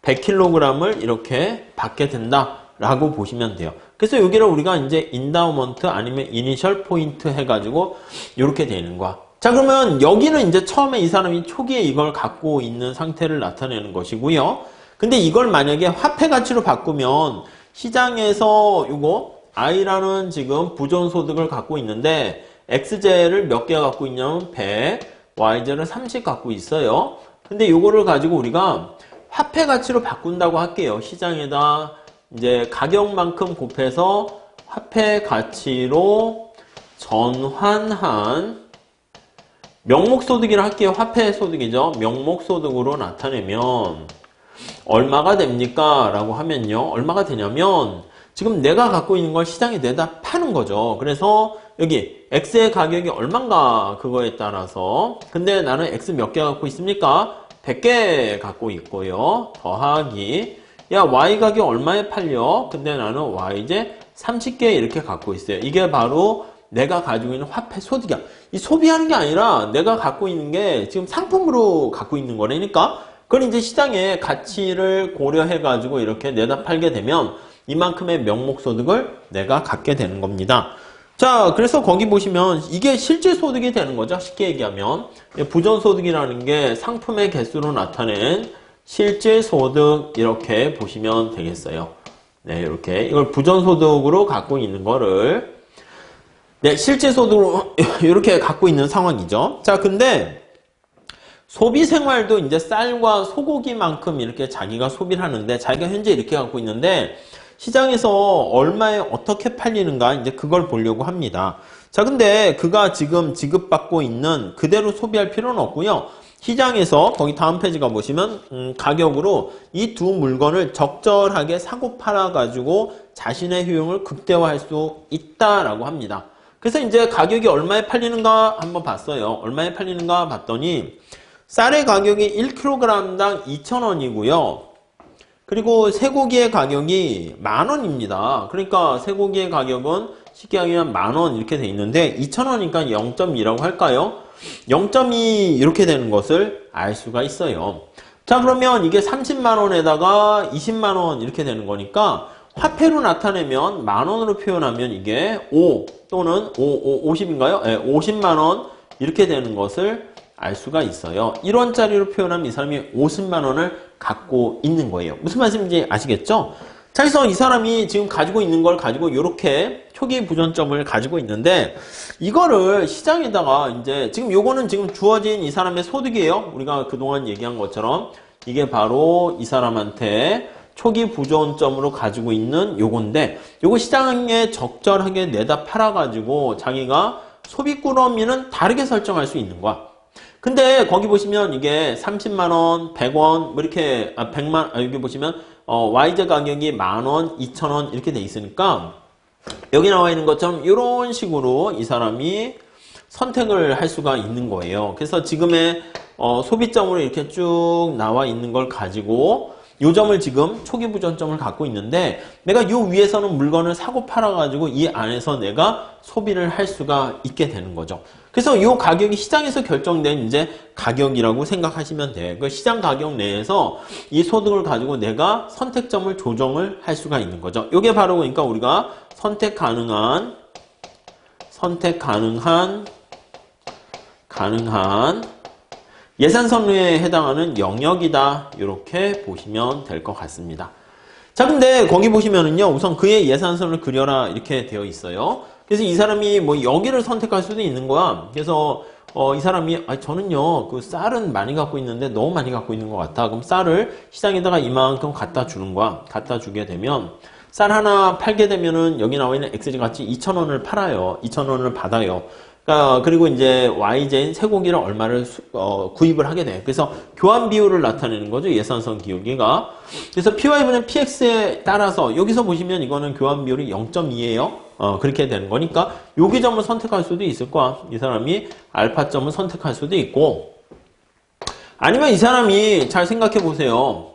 100kg을 이렇게 받게 된다라고 보시면 돼요. 그래서 여기를 우리가 이제 인다우먼트 아니면 이니셜 포인트 해가지고 이렇게 되는 거야. 자, 그러면 여기는 이제 처음에 이 사람이 초기에 이걸 갖고 있는 상태를 나타내는 것이고요. 근데 이걸 만약에 화폐 가치로 바꾸면 시장에서 이거 I라는 지금 부존소득을 갖고 있는데 XZ를 몇 개 갖고 있냐면 100, YZ를 30 갖고 있어요. 근데 이거를 가지고 우리가 화폐 가치로 바꾼다고 할게요. 시장에다 이제 가격만큼 곱해서 화폐 가치로 전환한 명목소득이라 할게요. 화폐 소득이죠. 명목소득으로 나타내면 얼마가 됩니까? 라고 하면요. 얼마가 되냐면 지금 내가 갖고 있는 걸 시장에 내다 파는 거죠. 그래서 여기 X의 가격이 얼만가 그거에 따라서 근데 나는 X 몇 개 갖고 있습니까? 100개 갖고 있고요. 더하기 야 Y 가격 얼마에 팔려? 근데 나는 YZ 30개 이렇게 갖고 있어요. 이게 바로 내가 가지고 있는 화폐 소득이야. 이 소비하는 게 아니라 내가 갖고 있는 게 지금 상품으로 갖고 있는 거라니까 그걸 이제 시장의 가치를 고려해 가지고 이렇게 내다 팔게 되면 이만큼의 명목소득을 내가 갖게 되는 겁니다. 자, 그래서 거기 보시면 이게 실질 소득이 되는 거죠. 쉽게 얘기하면 부존소득이라는 게 상품의 개수로 나타낸 실질 소득 이렇게 보시면 되겠어요. 네, 이렇게 이걸 부존소득으로 갖고 있는 거를 네, 실질 소득으로 이렇게 갖고 있는 상황이죠. 자, 근데 소비 생활도 이제 쌀과 소고기만큼 이렇게 자기가 소비를 하는데 자기가 현재 이렇게 갖고 있는데 시장에서 얼마에 어떻게 팔리는가 이제 그걸 보려고 합니다. 자, 근데 그가 지금 지급받고 있는 그대로 소비할 필요는 없고요. 시장에서 거기 다음 페이지 가보시면 가격으로 이 두 물건을 적절하게 사고 팔아가지고 자신의 효용을 극대화할 수 있다라고 합니다. 그래서 이제 가격이 얼마에 팔리는가 한번 봤어요. 얼마에 팔리는가 봤더니 쌀의 가격이 1kg당 2,000원이고요. 그리고 쇠고기의 가격이 10,000원입니다. 그러니까 쇠고기의 가격은 쉽게 하면 10,000원 이렇게 돼 있는데 2,000원이니까 0.2라고 할까요? 0.2 이렇게 되는 것을 알 수가 있어요. 자, 그러면 이게 30만원에다가 20만원 이렇게 되는 거니까 화폐로 나타내면 10,000원으로 표현하면 이게 5 또는 50인가요? 네, 50만원 이렇게 되는 것을 알 수가 있어요. 1원짜리로 표현하면 이 사람이 50만원을 갖고 있는 거예요. 무슨 말씀인지 아시겠죠? 자, 그래서 이 사람이 지금 가지고 있는 걸 가지고 이렇게 초기 부전점을 가지고 있는데 이거를 시장에다가 이제 지금 요거는 지금 주어진 이 사람의 소득이에요. 우리가 그동안 얘기한 것처럼 이게 바로 이 사람한테 초기 부전점으로 가지고 있는 요건데 요거 시장에 적절하게 내다 팔아가지고 자기가 소비꾸러미는 다르게 설정할 수 있는 거야. 근데 거기 보시면 이게 30만원, 100원, 뭐 이렇게, 100만, 여기 보시면, YZ 가격이 10,000원, 2,000원 이렇게 돼 있으니까, 여기 나와 있는 것처럼 이런 식으로 이 사람이 선택을 할 수가 있는 거예요. 그래서 지금의, 소비점으로 이렇게 쭉 나와 있는 걸 가지고, 요 점을 지금 초기 부전점을 갖고 있는데, 내가 요 위에서는 물건을 사고 팔아가지고 이 안에서 내가 소비를 할 수가 있게 되는 거죠. 그래서 이 가격이 시장에서 결정된 이제 가격이라고 생각하시면 돼. 그 시장 가격 내에서 이 소득을 가지고 내가 선택점을 조정을 할 수가 있는 거죠. 이게 바로 그러니까 우리가 선택 가능한 예산선에 해당하는 영역이다. 이렇게 보시면 될 것 같습니다. 자, 근데 거기 보시면은요, 우선 그의 예산선을 그려라 이렇게 되어 있어요. 그래서 이 사람이 뭐 여기를 선택할 수도 있는 거야. 그래서 이 사람이 저는요 그 쌀은 많이 갖고 있는데 너무 많이 갖고 있는 것 같아. 그럼 쌀을 시장에다가 이만큼 갖다 주는 거야. 갖다 주게 되면 쌀 하나 팔게 되면은 여기 나와 있는 XG 같이 2,000원을 팔아요. 2,000원을 받아요. 그리고 이제 YJ인 쇠고기를 얼마를 구입을 하게 돼. 그래서 교환 비율을 나타내는 거죠. 예산선 기울기가. 그래서 PY분의 PX에 따라서 여기서 보시면 이거는 교환 비율이 0.2예요. 그렇게 되는 거니까 여기 점을 선택할 수도 있을 거야. 이 사람이 알파점을 선택할 수도 있고 아니면 이 사람이 잘 생각해 보세요.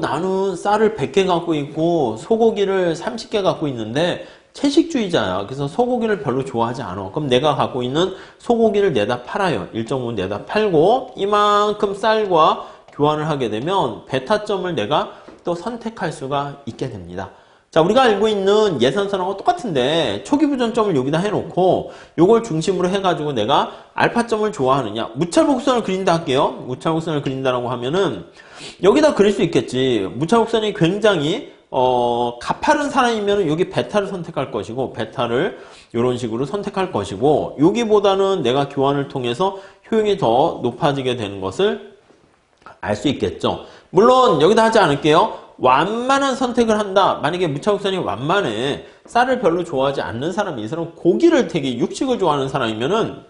나는 쌀을 100개 갖고 있고 소고기를 30개 갖고 있는데 채식주의자야. 그래서 소고기를 별로 좋아하지 않아. 그럼 내가 갖고 있는 소고기를 내다 팔아요. 일정 부분 내다 팔고 이만큼 쌀과 교환을 하게 되면 베타점을 내가 또 선택할 수가 있게 됩니다. 자, 우리가 알고 있는 예산선하고 똑같은데 초기 부전점을 여기다 해놓고 요걸 중심으로 해가지고 내가 알파점을 좋아하느냐 무차복선을 그린다 할게요. 무차복선을 그린다라고 하면은 여기다 그릴 수 있겠지. 무차복선이 굉장히 가파른 사람이면 여기 베타를 선택할 것이고 베타를 이런 식으로 선택할 것이고 여기보다는 내가 교환을 통해서 효용이 더 높아지게 되는 것을 알 수 있겠죠. 물론 여기다 하지 않을게요. 완만한 선택을 한다. 만약에 무차복선이 완만해. 쌀을 별로 좋아하지 않는 사람이 이 사람은 고기를 되게 육식을 좋아하는 사람이면은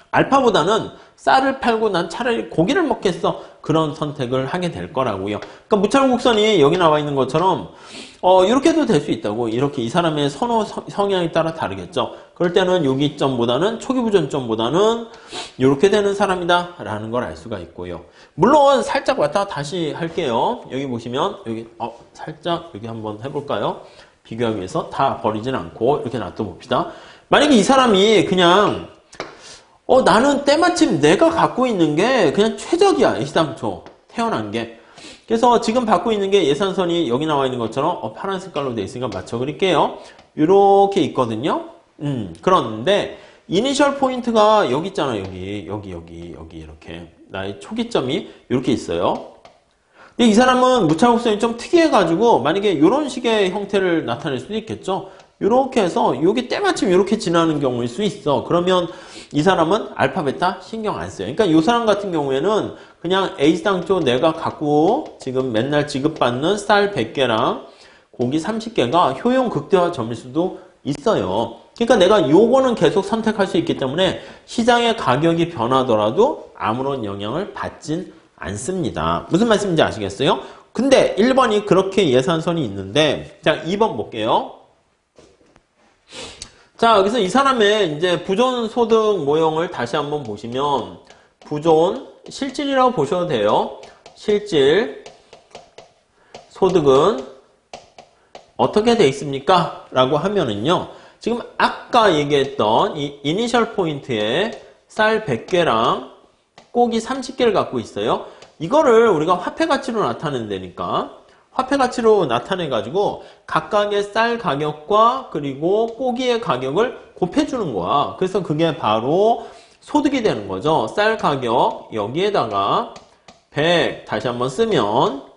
알파보다는 쌀을 팔고 난 차라리 고기를 먹겠어. 그런 선택을 하게 될 거라고요. 그러니까 무차복선이 여기 나와 있는 것처럼 이렇게도 될 수 있다고. 이렇게 이 사람의 선호 성향에 따라 다르겠죠. 그럴 때는 여기 점보다는 초기 부전점보다는 이렇게 되는 사람이다 라는 걸 알 수가 있고요. 물론 살짝 왔다 다시 할게요. 여기 보시면 여기 살짝 여기 한번 해볼까요? 비교하기 위해서 다 버리진 않고 이렇게 놔둬봅시다. 만약에 이 사람이 그냥 나는 때마침 내가 갖고 있는 게 그냥 최적이야. 애시당초 태어난 게. 그래서 지금 갖고 있는 게 예산선이 여기 나와 있는 것처럼 파란 색깔로 되어 있으니까 맞춰 그릴게요. 이렇게 있거든요. 그런데 이니셜 포인트가 여기 있잖아. 여기 이렇게 나의 초기점이 이렇게 있어요. 근데 이 사람은 무차복선이 좀 특이해가지고 만약에 이런 식의 형태를 나타낼 수도 있겠죠. 이렇게 해서 여기 때마침 이렇게 지나는 경우일 수 있어. 그러면 이 사람은 알파 베타 신경 안 써요. 그러니까 이 사람 같은 경우에는 그냥 A당초 내가 갖고 지금 맨날 지급받는 쌀 100개랑 고기 30개가 효용 극대화 점일 수도 있어요. 그러니까 내가 요거는 계속 선택할 수 있기 때문에 시장의 가격이 변하더라도 아무런 영향을 받진 않습니다. 무슨 말씀인지 아시겠어요? 근데 1번이 그렇게 예산선이 있는데, 자, 2번 볼게요. 자, 여기서 이 사람의 이제 부존 소득 모형을 다시 한번 보시면, 부존, 실질이라고 보셔도 돼요. 실질, 소득은 어떻게 돼 있습니까? 라고 하면은요, 지금 아까 얘기했던 이 이니셜 포인트에 쌀 100개랑 고기 30개를 갖고 있어요. 이거를 우리가 화폐 가치로 나타낸다니까, 화폐 가치로 나타내 가지고 각각의 쌀 가격과 그리고 고기의 가격을 곱해주는 거야. 그래서 그게 바로 소득이 되는 거죠. 쌀 가격 여기에다가 100 다시 한번 쓰면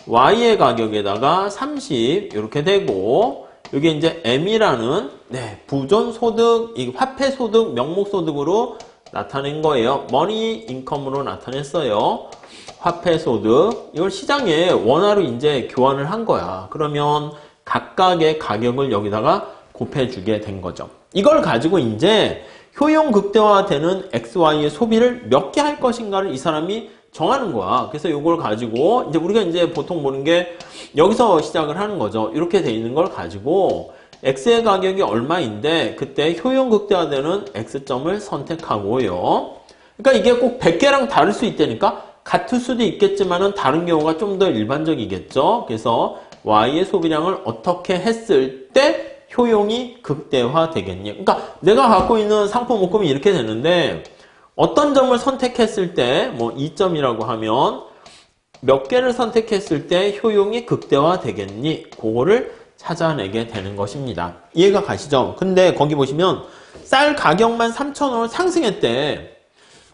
Y의 가격에다가 30 이렇게 되고, 이게 이제 M이라는 부존 소득, 이 화폐 소득, 명목 소득으로 나타낸 거예요. 머니 인컴으로 나타냈어요. 화폐 소득. 이걸 시장에 원화로 이제 교환을 한 거야. 그러면 각각의 가격을 여기다가 곱해주게 된 거죠. 이걸 가지고 이제 효용 극대화되는 XY의 소비를 몇 개 할 것인가를 이 사람이 정하는 거야. 그래서 이걸 가지고 이제 우리가 이제 보통 보는 게 여기서 시작을 하는 거죠. 이렇게 돼 있는 걸 가지고 X의 가격이 얼마인데 그때 효용 극대화되는 X점을 선택하고요. 그러니까 이게 꼭 100개랑 다를 수 있다니까 같을 수도 있겠지만은 다른 경우가 좀 더 일반적이겠죠. 그래서 Y의 소비량을 어떻게 했을 때 효용이 극대화되겠니? 그러니까 내가 갖고 있는 상품 목금이 이렇게 되는데 어떤 점을 선택했을 때 뭐 2점이라고 하면 몇 개를 선택했을 때 효용이 극대화되겠니? 그거를 찾아내게 되는 것입니다. 이해가 가시죠? 근데 거기 보시면 쌀 가격만 3,000원을 상승했대.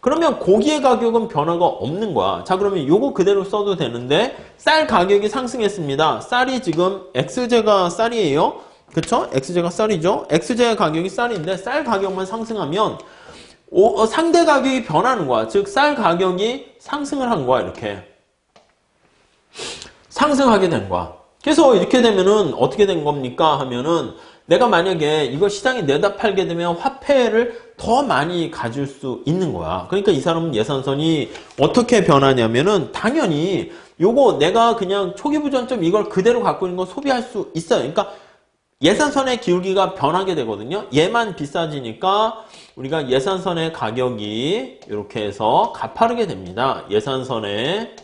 그러면 고기의 가격은 변화가 없는 거야. 자, 그러면 요거 그대로 써도 되는데 쌀 가격이 상승했습니다. 쌀이 지금 XJ가 쌀이에요. 그쵸? XJ가 쌀이죠. XJ 가격이 쌀인데 쌀 가격만 상승하면 상대 가격이 변하는 거야. 즉 쌀 가격이 상승을 한 거야. 이렇게 상승하게 된 거야. 그래서 이렇게 되면은 어떻게 된 겁니까? 하면은 내가 만약에 이거 시장에 내다 팔게 되면 화폐를 더 많이 가질 수 있는 거야. 그러니까 이 사람은 예산선이 어떻게 변하냐면은 당연히 요거 내가 그냥 초기 부전점 이걸 그대로 갖고 있는 거 소비할 수 있어요. 그러니까 예산선의 기울기가 변하게 되거든요. 얘만 비싸지니까 우리가 예산선의 가격이 이렇게 해서 가파르게 됩니다. 예산선의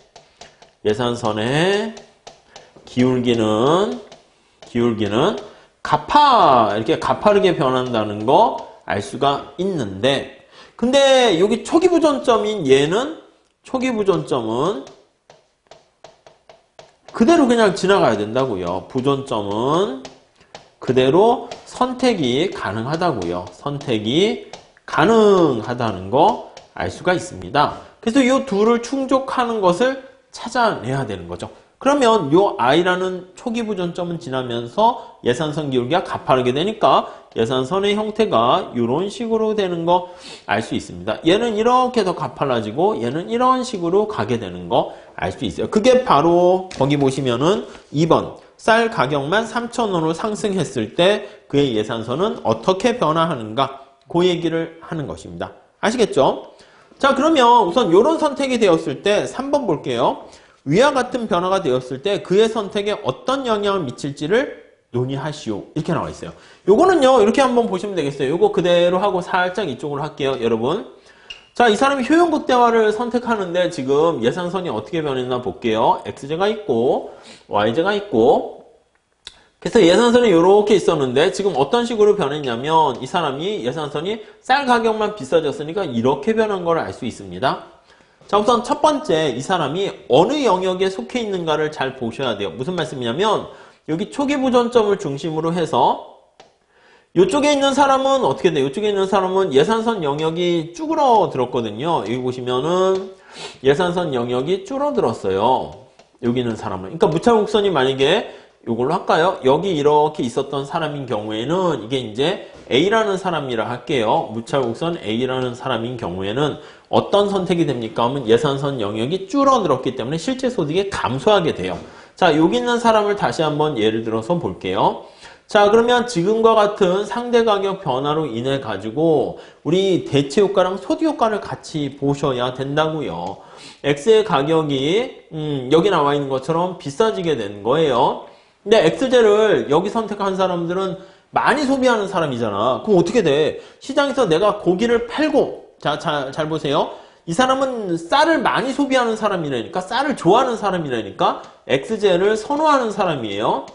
기울기는 이렇게 가파르게 변한다는 거 알 수가 있는데, 근데 여기 초기 부전점인 얘는 초기 부전점은 그대로 그냥 지나가야 된다고요. 부전점은 그대로 선택이 가능하다고요. 선택이 가능하다는 거 알 수가 있습니다. 그래서 이 둘을 충족하는 것을 찾아내야 되는 거죠. 그러면 이 I라는 초기 부전점은 지나면서 예산선 기울기가 가파르게 되니까 예산선의 형태가 이런 식으로 되는 거 알 수 있습니다. 얘는 이렇게 더 가팔라지고 얘는 이런 식으로 가게 되는 거 알 수 있어요. 그게 바로 거기 보시면은 2번 쌀 가격만 3,000원으로 상승했을 때 그의 예산선은 어떻게 변화하는가, 그 얘기를 하는 것입니다. 아시겠죠? 자, 그러면 우선 이런 선택이 되었을 때 3번 볼게요. 위와 같은 변화가 되었을 때 그의 선택에 어떤 영향을 미칠지를 논의하시오. 이렇게 나와 있어요. 요거는요, 이렇게 한번 보시면 되겠어요. 요거 그대로 하고 살짝 이쪽으로 할게요, 여러분. 자, 이 사람이 효용 극대화를 선택하는데 지금 예산선이 어떻게 변했나 볼게요. XJ가 있고, YJ가 있고, 그래서 예산선이 이렇게 있었는데 지금 어떤 식으로 변했냐면 이 사람이 예산선이 쌀 가격만 비싸졌으니까 이렇게 변한 걸 알 수 있습니다. 자, 우선 첫 번째, 이 사람이 어느 영역에 속해 있는가를 잘 보셔야 돼요. 무슨 말씀이냐면 여기 초기 부전점을 중심으로 해서 이쪽에 있는 사람은 어떻게 돼요? 이쪽에 있는 사람은 예산선 영역이 쭈그러들었거든요. 여기 보시면은 예산선 영역이 줄어들었어요. 여기 있는 사람은. 그러니까 무차곡선이 만약에 이걸로 할까요? 여기 이렇게 있었던 사람인 경우에는 이게 이제 A라는 사람이라 할게요. 무차곡선 A라는 사람인 경우에는 어떤 선택이 됩니까? 하면 예산선 영역이 줄어들었기 때문에 실제 소득이 감소하게 돼요. 자, 여기 있는 사람을 다시 한번 예를 들어서 볼게요. 자, 그러면 지금과 같은 상대 가격 변화로 인해 가지고 우리 대체 효과랑 소득 효과를 같이 보셔야 된다고요. X의 가격이 여기 나와 있는 것처럼 비싸지게 되는 거예요. 근데 XJ를 여기 선택한 사람들은 많이 소비하는 사람이잖아. 그럼 어떻게 돼? 시장에서 내가 고기를 팔고, 자, 잘 보세요. 이 사람은 쌀을 많이 소비하는 사람이라니까, 쌀을 좋아하는 사람이라니까, XJ를 선호하는 사람이에요.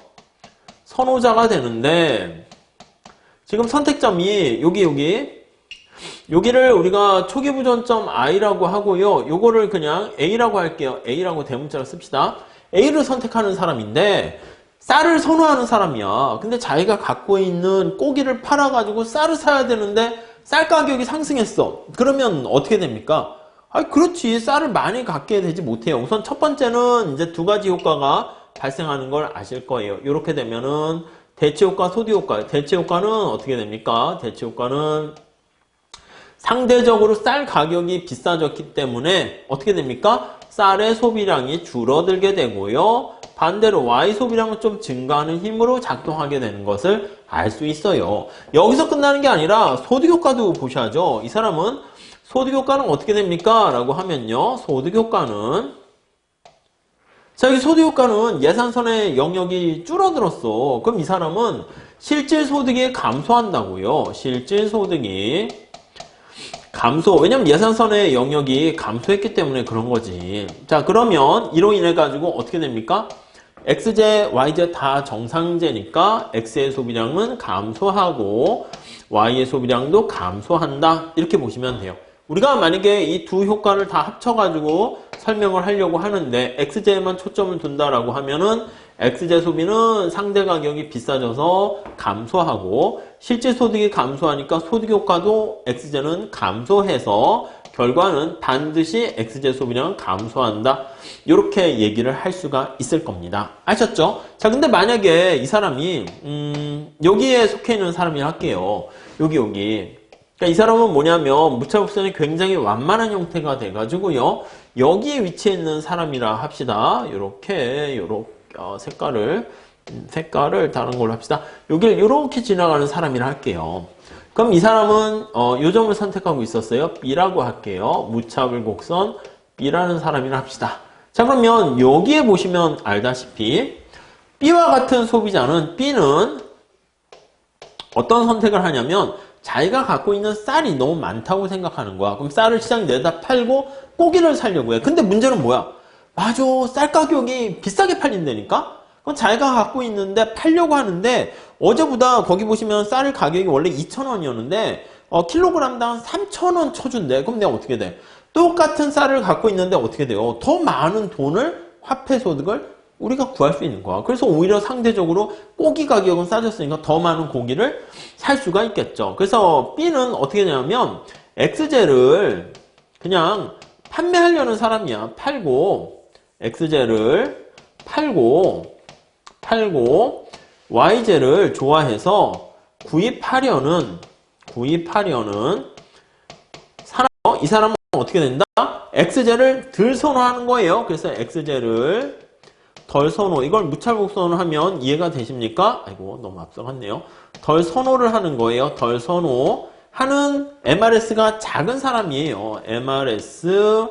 선호자가 되는데, 지금 선택점이 여기를 우리가 초기부전점 I라고 하고요. 요거를 그냥 A라고 할게요. A라고 대문자로 씁시다. A를 선택하는 사람인데, 쌀을 선호하는 사람이야. 근데 자기가 갖고 있는 고기를 팔아가지고 쌀을 사야 되는데 쌀 가격이 상승했어. 그러면 어떻게 됩니까? 그렇지. 쌀을 많이 갖게 되지 못해요. 우선 첫 번째는 이제 두 가지 효과가 발생하는 걸 아실 거예요. 이렇게 되면은 대체 효과, 소득 효과. 대체 효과는 어떻게 됩니까? 대체 효과는 상대적으로 쌀 가격이 비싸졌기 때문에 어떻게 됩니까? 쌀의 소비량이 줄어들게 되고요. 반대로 Y 소비량은 좀 증가하는 힘으로 작동하게 되는 것을 알 수 있어요. 여기서 끝나는 게 아니라 소득 효과도 보셔야죠. 이 사람은 소득 효과는 어떻게 됩니까? 라고 하면요. 소득 효과는 자, 여기 소득 효과는 예산선의 영역이 줄어들었어. 그럼 이 사람은 실질 소득이 감소한다고요. 실질 소득이 감소. 왜냐면 예산선의 영역이 감소했기 때문에 그런 거지. 자, 그러면 이로 인해 가지고 어떻게 됩니까? XJ, YJ 다 정상제니까 X의 소비량은 감소하고 Y의 소비량도 감소한다. 이렇게 보시면 돼요. 우리가 만약에 이 두 효과를 다 합쳐가지고 설명을 하려고 하는데 XJ에만 초점을 둔다라고 하면은 XJ 소비는 상대 가격이 비싸져서 감소하고 실질 소득이 감소하니까 소득 효과도 XJ는 감소해서 결과는 반드시 XJ 소비량은 감소한다. 이렇게 얘기를 할 수가 있을 겁니다. 아셨죠? 자, 근데 만약에 이 사람이 여기에 속해 있는 사람이라 할게요. 여기. 그러니까 이 사람은 뭐냐면 무차곡선이 굉장히 완만한 형태가 돼가지고요. 여기에 위치해 있는 사람이라 합시다. 요렇게 색깔을 다른 걸로 합시다. 여기를 이렇게 지나가는 사람이라 할게요. 그럼 이 사람은 요 점을 선택하고 있었어요. B라고 할게요. 무차별 곡선 B라는 사람이라 합시다. 자, 그러면 여기에 보시면 알다시피 B와 같은 소비자는 B는 어떤 선택을 하냐면 자기가 갖고 있는 쌀이 너무 많다고 생각하는 거야. 그럼 쌀을 시장에 내다 팔고 고기를 사려고 해. 근데 문제는 뭐야? 맞아. 쌀 가격이 비싸게 팔린다니까? 그럼 자기가 갖고 있는데 팔려고 하는데 어제보다 거기 보시면 쌀 가격이 원래 2,000원이었는데 킬로그램당 3,000원 쳐준대. 그럼 내가 어떻게 돼? 똑같은 쌀을 갖고 있는데 어떻게 돼요? 더 많은 돈을 화폐 소득을 우리가 구할 수 있는 거야. 그래서 오히려 상대적으로 고기 가격은 싸졌으니까 더 많은 고기를 살 수가 있겠죠. 그래서 B는 어떻게 되냐면 XJ를 그냥 판매하려는 사람이야. XJ를 팔고 YJ를 좋아해서 구입하려는 사람, 이 사람은 어떻게 된다? XJ를 덜 선호하는 거예요. 그래서 XJ를 덜 선호, 이걸 무찰곡선을 하면 이해가 되십니까? 아이고, 너무 앞서갔네요. 덜 선호를 하는 거예요. 덜 선호하는 MRS가 작은 사람이에요. MRS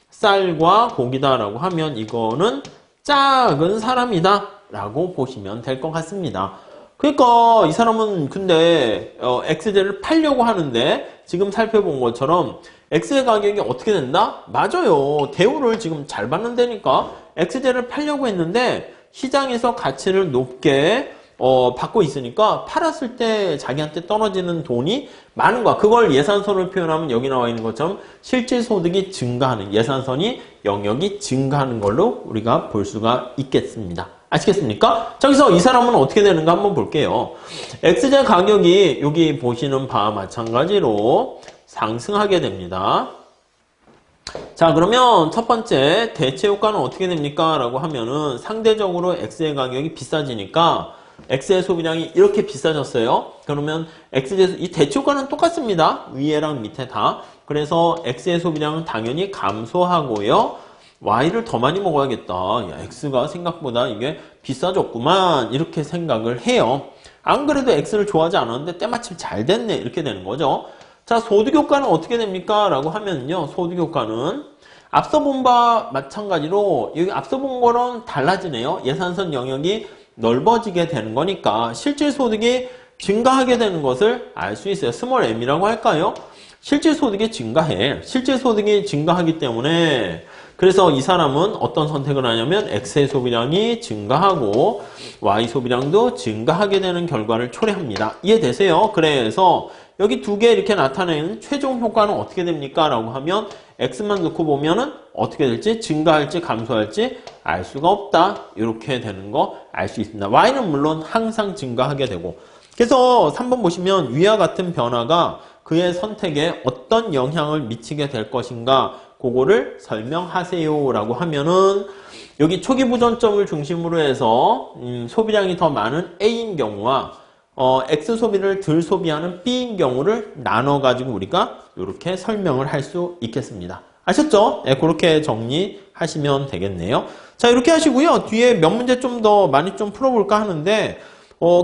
쌀과 고기다라고 하면 이거는 작은 사람이다 라고 보시면 될 것 같습니다. 그러니까 이 사람은 근데 XJ를 팔려고 하는데 지금 살펴본 것처럼 XJ 가격이 어떻게 된다? 맞아요. 대우를 지금 잘 받는다니까 XJ를 팔려고 했는데 시장에서 가치를 높게 받고 있으니까 팔았을 때 자기한테 떨어지는 돈이 많은 거야. 그걸 예산선을 표현하면 여기 나와 있는 것처럼 실질 소득이 증가하는, 예산선이 영역이 증가하는 걸로 우리가 볼 수가 있겠습니다. 아시겠습니까? 자, 여기서 이 사람은 어떻게 되는가 한번 볼게요. XJ 가격이 여기 보시는 바와 마찬가지로 상승하게 됩니다. 자, 그러면 첫 번째 대체 효과는 어떻게 됩니까? 라고 하면은 상대적으로 X의 가격이 비싸지니까 X의 소비량이 이렇게 비싸졌어요. 그러면 X의 이 대체 효과는 똑같습니다. 위에랑 밑에 다. 그래서 X의 소비량은 당연히 감소하고요. Y를 더 많이 먹어야겠다. 야, X가 생각보다 이게 비싸졌구만. 이렇게 생각을 해요. 안 그래도 X를 좋아하지 않았는데 때마침 잘 됐네. 이렇게 되는 거죠. 자, 소득효과는 어떻게 됩니까? 라고 하면요. 소득효과는 앞서 본 바와 마찬가지로 여기 앞서 본 거랑 달라지네요. 예산선 영역이 넓어지게 되는 거니까 실질 소득이 증가하게 되는 것을 알 수 있어요. 스몰 m이라고 할까요? 실질 소득이 증가해. 실질 소득이 증가하기 때문에 그래서 이 사람은 어떤 선택을 하냐면 X의 소비량이 증가하고 Y 소비량도 증가하게 되는 결과를 초래합니다. 이해되세요? 그래서 여기 두 개 이렇게 나타내는 최종 효과는 어떻게 됩니까? 라고 하면 X만 놓고 보면은 어떻게 될지 증가할지 감소할지 알 수가 없다. 이렇게 되는 거 알 수 있습니다. Y는 물론 항상 증가하게 되고 그래서 3번 보시면 위와 같은 변화가 그의 선택에 어떤 영향을 미치게 될 것인가 그거를 설명하세요 라고 하면은 여기 초기 부전점을 중심으로 해서 소비량이 더 많은 A인 경우와 X 소비를 덜 소비하는 B인 경우를 나눠 가지고 우리가 이렇게 설명을 할 수 있겠습니다. 아셨죠? 네, 그렇게 정리하시면 되겠네요. 자, 이렇게 하시고요. 뒤에 몇 문제 좀 더 많이 좀 풀어볼까 하는데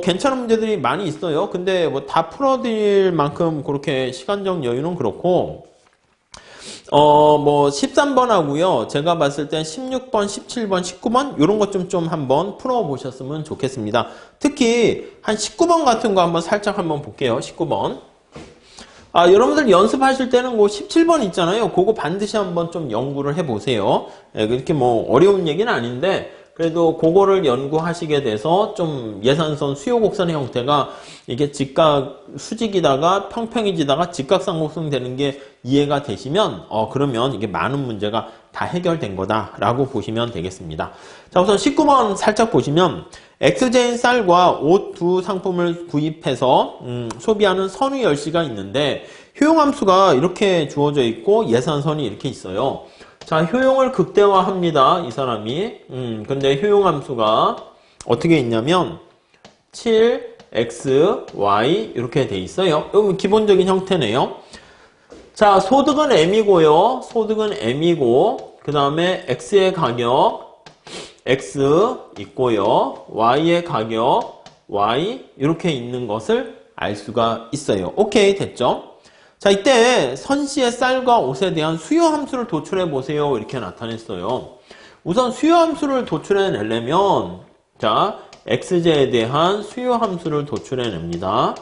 괜찮은 문제들이 많이 있어요. 근데 뭐 다 풀어드릴 만큼 그렇게 시간적 여유는 그렇고 뭐 13번 하고요. 제가 봤을 땐 16번, 17번, 19번 이런 것 좀 한번 풀어보셨으면 좋겠습니다. 특히 한 19번 같은 거 한번 살짝 한번 볼게요. 19번. 여러분들 연습하실 때는 뭐 17번 있잖아요. 그거 반드시 한번 좀 연구를 해보세요. 그렇게 뭐 어려운 얘기는 아닌데 그래도 그거를 연구하시게 돼서 좀 예산선 수요곡선의 형태가 이게 직각 수직이다가 평평해지다가 직각삼각형 되는 게 이해가 되시면 그러면 이게 많은 문제가 다 해결된 거다라고 보시면 되겠습니다. 자, 우선 19번 살짝 보시면 X제인 쌀과 옷 두 상품을 구입해서 소비하는 선우 10시가 있는데 효용함수가 이렇게 주어져 있고 예산선이 이렇게 있어요. 자, 효용을 극대화합니다. 이 사람이. 근데 효용함수가 어떻게 있냐면 7x, y 이렇게 돼 있어요. 이건 기본적인 형태네요. 자, 소득은 m이고요. 소득은 m이고 그 다음에 x의 가격 x 있고요. y의 가격 y 이렇게 있는 것을 알 수가 있어요. 오케이, 됐죠? 자, 이때 선시의 쌀과 옷에 대한 수요 함수를 도출해 보세요. 이렇게 나타냈어요. 우선 수요 함수를 도출해 내려면 자, x제에 대한 수요 함수를 도출해 냅니다.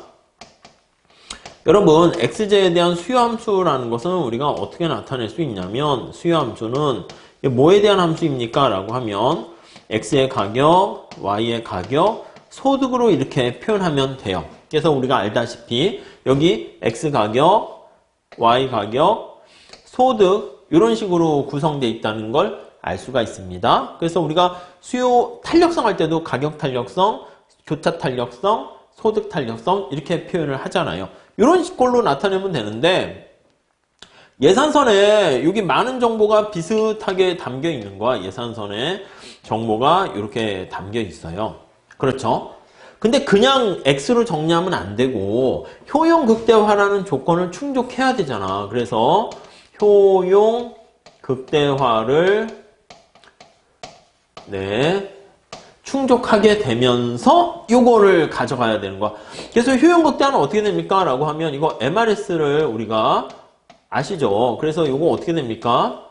여러분, x제에 대한 수요 함수라는 것은 우리가 어떻게 나타낼 수 있냐면 수요 함수는 뭐에 대한 함수입니까? 라고 하면 x의 가격, y의 가격, 소득으로 이렇게 표현하면 돼요. 그래서 우리가 알다시피 여기 x 가격, y 가격, 소득 이런 식으로 구성되어 있다는 걸 알 수가 있습니다. 그래서 우리가 수요 탄력성 할 때도 가격 탄력성, 교차 탄력성, 소득 탄력성 이렇게 표현을 하잖아요. 이런 걸로 나타내면 되는데 예산선에 여기 많은 정보가 비슷하게 담겨 있는 거야. 예산선에 정보가 이렇게 담겨 있어요. 그렇죠? 근데 그냥 X로 정리하면 안 되고 효용 극대화라는 조건을 충족해야 되잖아. 그래서 효용 극대화를 충족하게 되면서 요거를 가져가야 되는 거야. 그래서 효용 극대화는 어떻게 됩니까? 라고 하면 이거 MRS를 우리가 아시죠? 그래서 요거 어떻게 됩니까?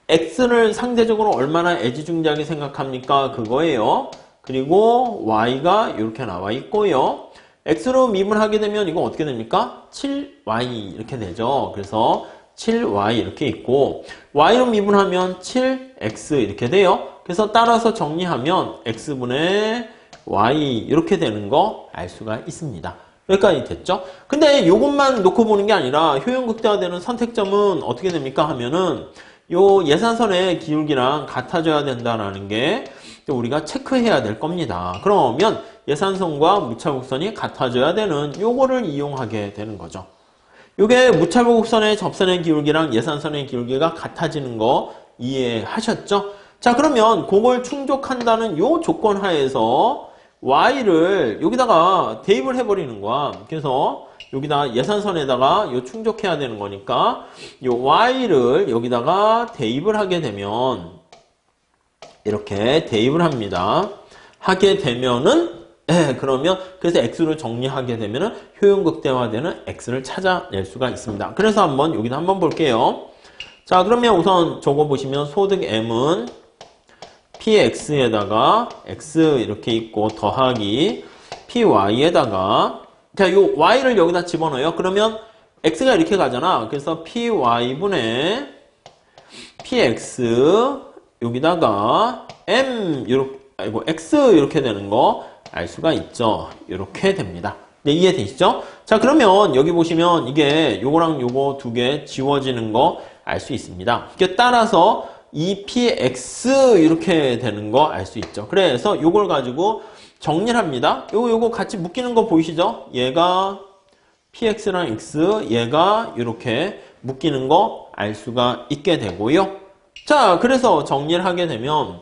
X를 상대적으로 얼마나 애지중지하게 생각합니까? 그거예요. 그리고 Y가 이렇게 나와 있고요. X로 미분하게 되면 이거 어떻게 됩니까? 7Y 이렇게 되죠. 그래서 7Y 이렇게 있고 Y로 미분하면 7X 이렇게 돼요. 그래서 따라서 정리하면 X분의 Y 이렇게 되는 거 알 수가 있습니다. 여기까지 됐죠? 근데 이것만 놓고 보는 게 아니라 효용 극대화되는 선택점은 어떻게 됩니까? 하면은 요 예산선의 기울기랑 같아져야 된다는 게 우리가 체크해야 될 겁니다. 그러면 예산선과 무차곡선이 같아져야 되는 요거를 이용하게 되는 거죠. 요게 무차곡선의 접선의 기울기랑 예산선의 기울기가 같아지는 거 이해하셨죠? 자, 그러면 그걸 충족한다는 요 조건 하에서 Y를 여기다가 대입을 해버리는 거야. 그래서 여기다 예산선에다가 요 충족해야 되는 거니까 요 Y를 여기다가 대입을 하게 되면 이렇게 대입을 합니다. 하게 되면은 그러면 그래서 x로 정리하게 되면은 효용 극대화되는 x를 찾아낼 수가 있습니다. 그래서 한번 여기도 한번 볼게요. 자, 그러면 우선 적어 보시면 소득 m은 px에다가 x 이렇게 있고 더하기 py에다가 자, 요 y를 여기다 집어넣어요. 그러면 x가 이렇게 가잖아. 그래서 py분의 px 여기다가 m 이렇게 아이고 x 이렇게 되는 거 알 수가 있죠. 이렇게 됩니다. 네, 이해되시죠? 자, 그러면 여기 보시면 이게 요거랑 요거 두 개 지워지는 거 알 수 있습니다. 따라서 이 px 이렇게 되는 거 알 수 있죠. 그래서 요걸 가지고 정리를 합니다. 요거 같이 묶이는 거 보이시죠? 얘가 px랑 x, 얘가 이렇게 묶이는 거 알 수가 있게 되고요. 자, 그래서 정리를 하게 되면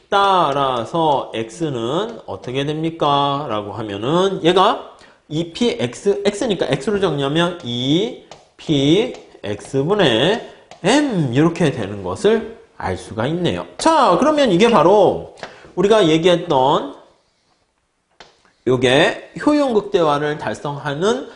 따라서 x는 어떻게 됩니까? 라고 하면은 얘가 2px, x니까 x로 정리하면 2px분의 m 이렇게 되는 것을 알 수가 있네요. 자, 그러면 이게 바로 우리가 얘기했던 요게 효용 극대화를 달성하는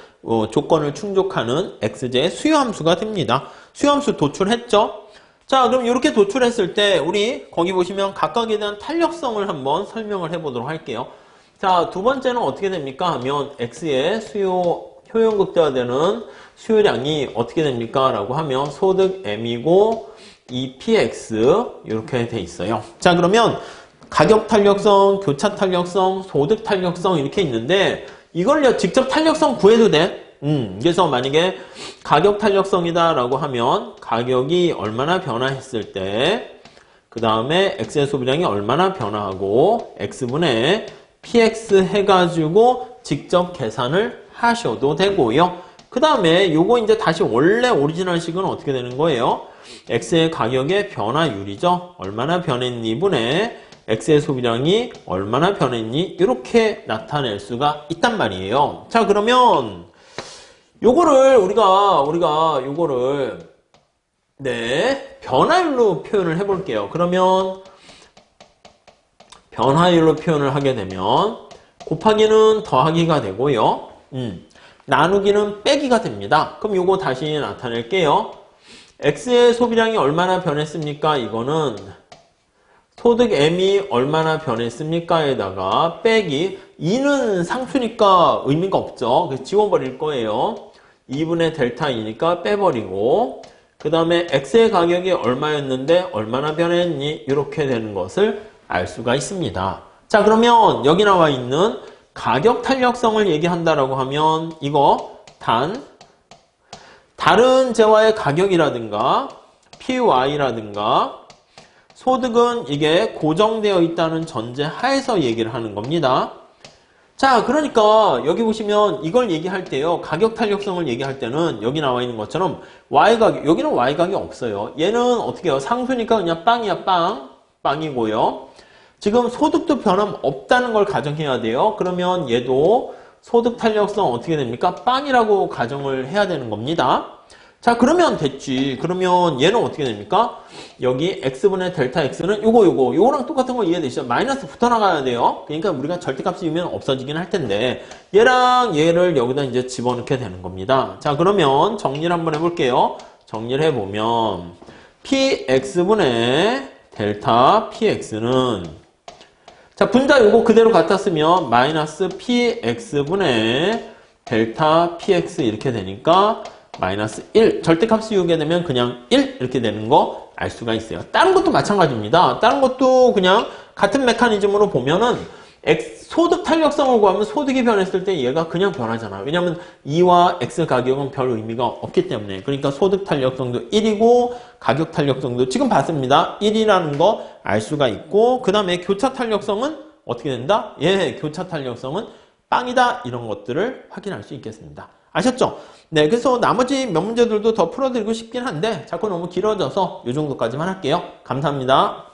조건을 충족하는 x제의 수요함수가 됩니다. 수요함수 도출했죠? 자, 그럼 이렇게 도출했을 때 우리 거기 보시면 각각에 대한 탄력성을 한번 설명을 해보도록 할게요. 자, 두 번째는 어떻게 됩니까? 하면 x의 효용 극대화되는 수요량이 어떻게 됩니까? 라고 하면 소득 m이고 2px 이렇게 돼 있어요. 자, 그러면 가격 탄력성, 교차 탄력성, 소득 탄력성 이렇게 있는데 이걸 직접 탄력성 구해도 돼. 그래서 만약에 가격 탄력성이다 라고 하면 가격이 얼마나 변화했을 때 그 다음에 x의 소비량이 얼마나 변화하고 x분의 px 해가지고 직접 계산을 하셔도 되고요. 그 다음에 요거 이제 다시 원래 오리지널식은 어떻게 되는 거예요? x의 가격의 변화율이죠. 얼마나 변했니 분의 x의 소비량이 얼마나 변했니 이렇게 나타낼 수가 있단 말이에요. 자, 그러면 요거를 우리가 요거를 변화율로 표현을 해볼게요. 그러면 변화율로 표현을 하게 되면 곱하기는 더하기가 되고요. 나누기는 빼기가 됩니다. 그럼 요거 다시 나타낼게요. x의 소비량이 얼마나 변했습니까? 이거는 소득 m이 얼마나 변했습니까? 에다가 빼기 2는 상수니까 의미가 없죠. 그래서 지워버릴 거예요. 2분의 델타 2니까 빼버리고 그 다음에 x의 가격이 얼마였는데 얼마나 변했니? 이렇게 되는 것을 알 수가 있습니다. 자, 그러면 여기 나와 있는 가격 탄력성을 얘기한다라고 하면 이거 다른 재화의 가격이라든가 py라든가 소득은 이게 고정되어 있다는 전제 하에서 얘기를 하는 겁니다. 자, 그러니까 여기 보시면 이걸 얘기할 때요. 가격 탄력성을 얘기할 때는 여기 나와 있는 것처럼 Y가격, 여기는 Y가격이 없어요. 얘는 어떻게 해요? 상수니까 그냥 빵이야, 빵이고요. 지금 소득도 변함 없다는 걸 가정해야 돼요. 그러면 얘도 소득 탄력성 어떻게 됩니까? 빵이라고 가정을 해야 되는 겁니다. 자, 그러면 됐지. 그러면 얘는 어떻게 됩니까? 여기 x분의 델타 x는 요거랑 똑같은 거 이해되시죠? 마이너스 붙어 나가야 돼요. 그러니까 우리가 절대값이 이면 없어지긴 할 텐데 얘랑 얘를 여기다 이제 집어넣게 되는 겁니다. 자, 그러면 정리를 한번 해볼게요. 정리를 해보면 px분의 델타 px는 자, 분자 요거 그대로 같았으면 마이너스 px분의 델타 px 이렇게 되니까 마이너스 1. 절대값 씌우게 되면 그냥 1 이렇게 되는 거 알 수가 있어요. 다른 것도 마찬가지입니다. 다른 것도 그냥 같은 메커니즘으로 보면은 소득 탄력성을 구하면 소득이 변했을 때 얘가 그냥 변하잖아. 왜냐면 2와 x 가격은 별 의미가 없기 때문에. 그러니까 소득 탄력성도 1이고 가격 탄력성도 지금 봤습니다. 1이라는 거 알 수가 있고 그 다음에 교차 탄력성은 어떻게 된다? 교차 탄력성은 빵이다. 이런 것들을 확인할 수 있겠습니다. 아셨죠? 네, 그래서 나머지 몇 문제들도 더 풀어드리고 싶긴 한데 자꾸 너무 길어져서 이 정도까지만 할게요. 감사합니다.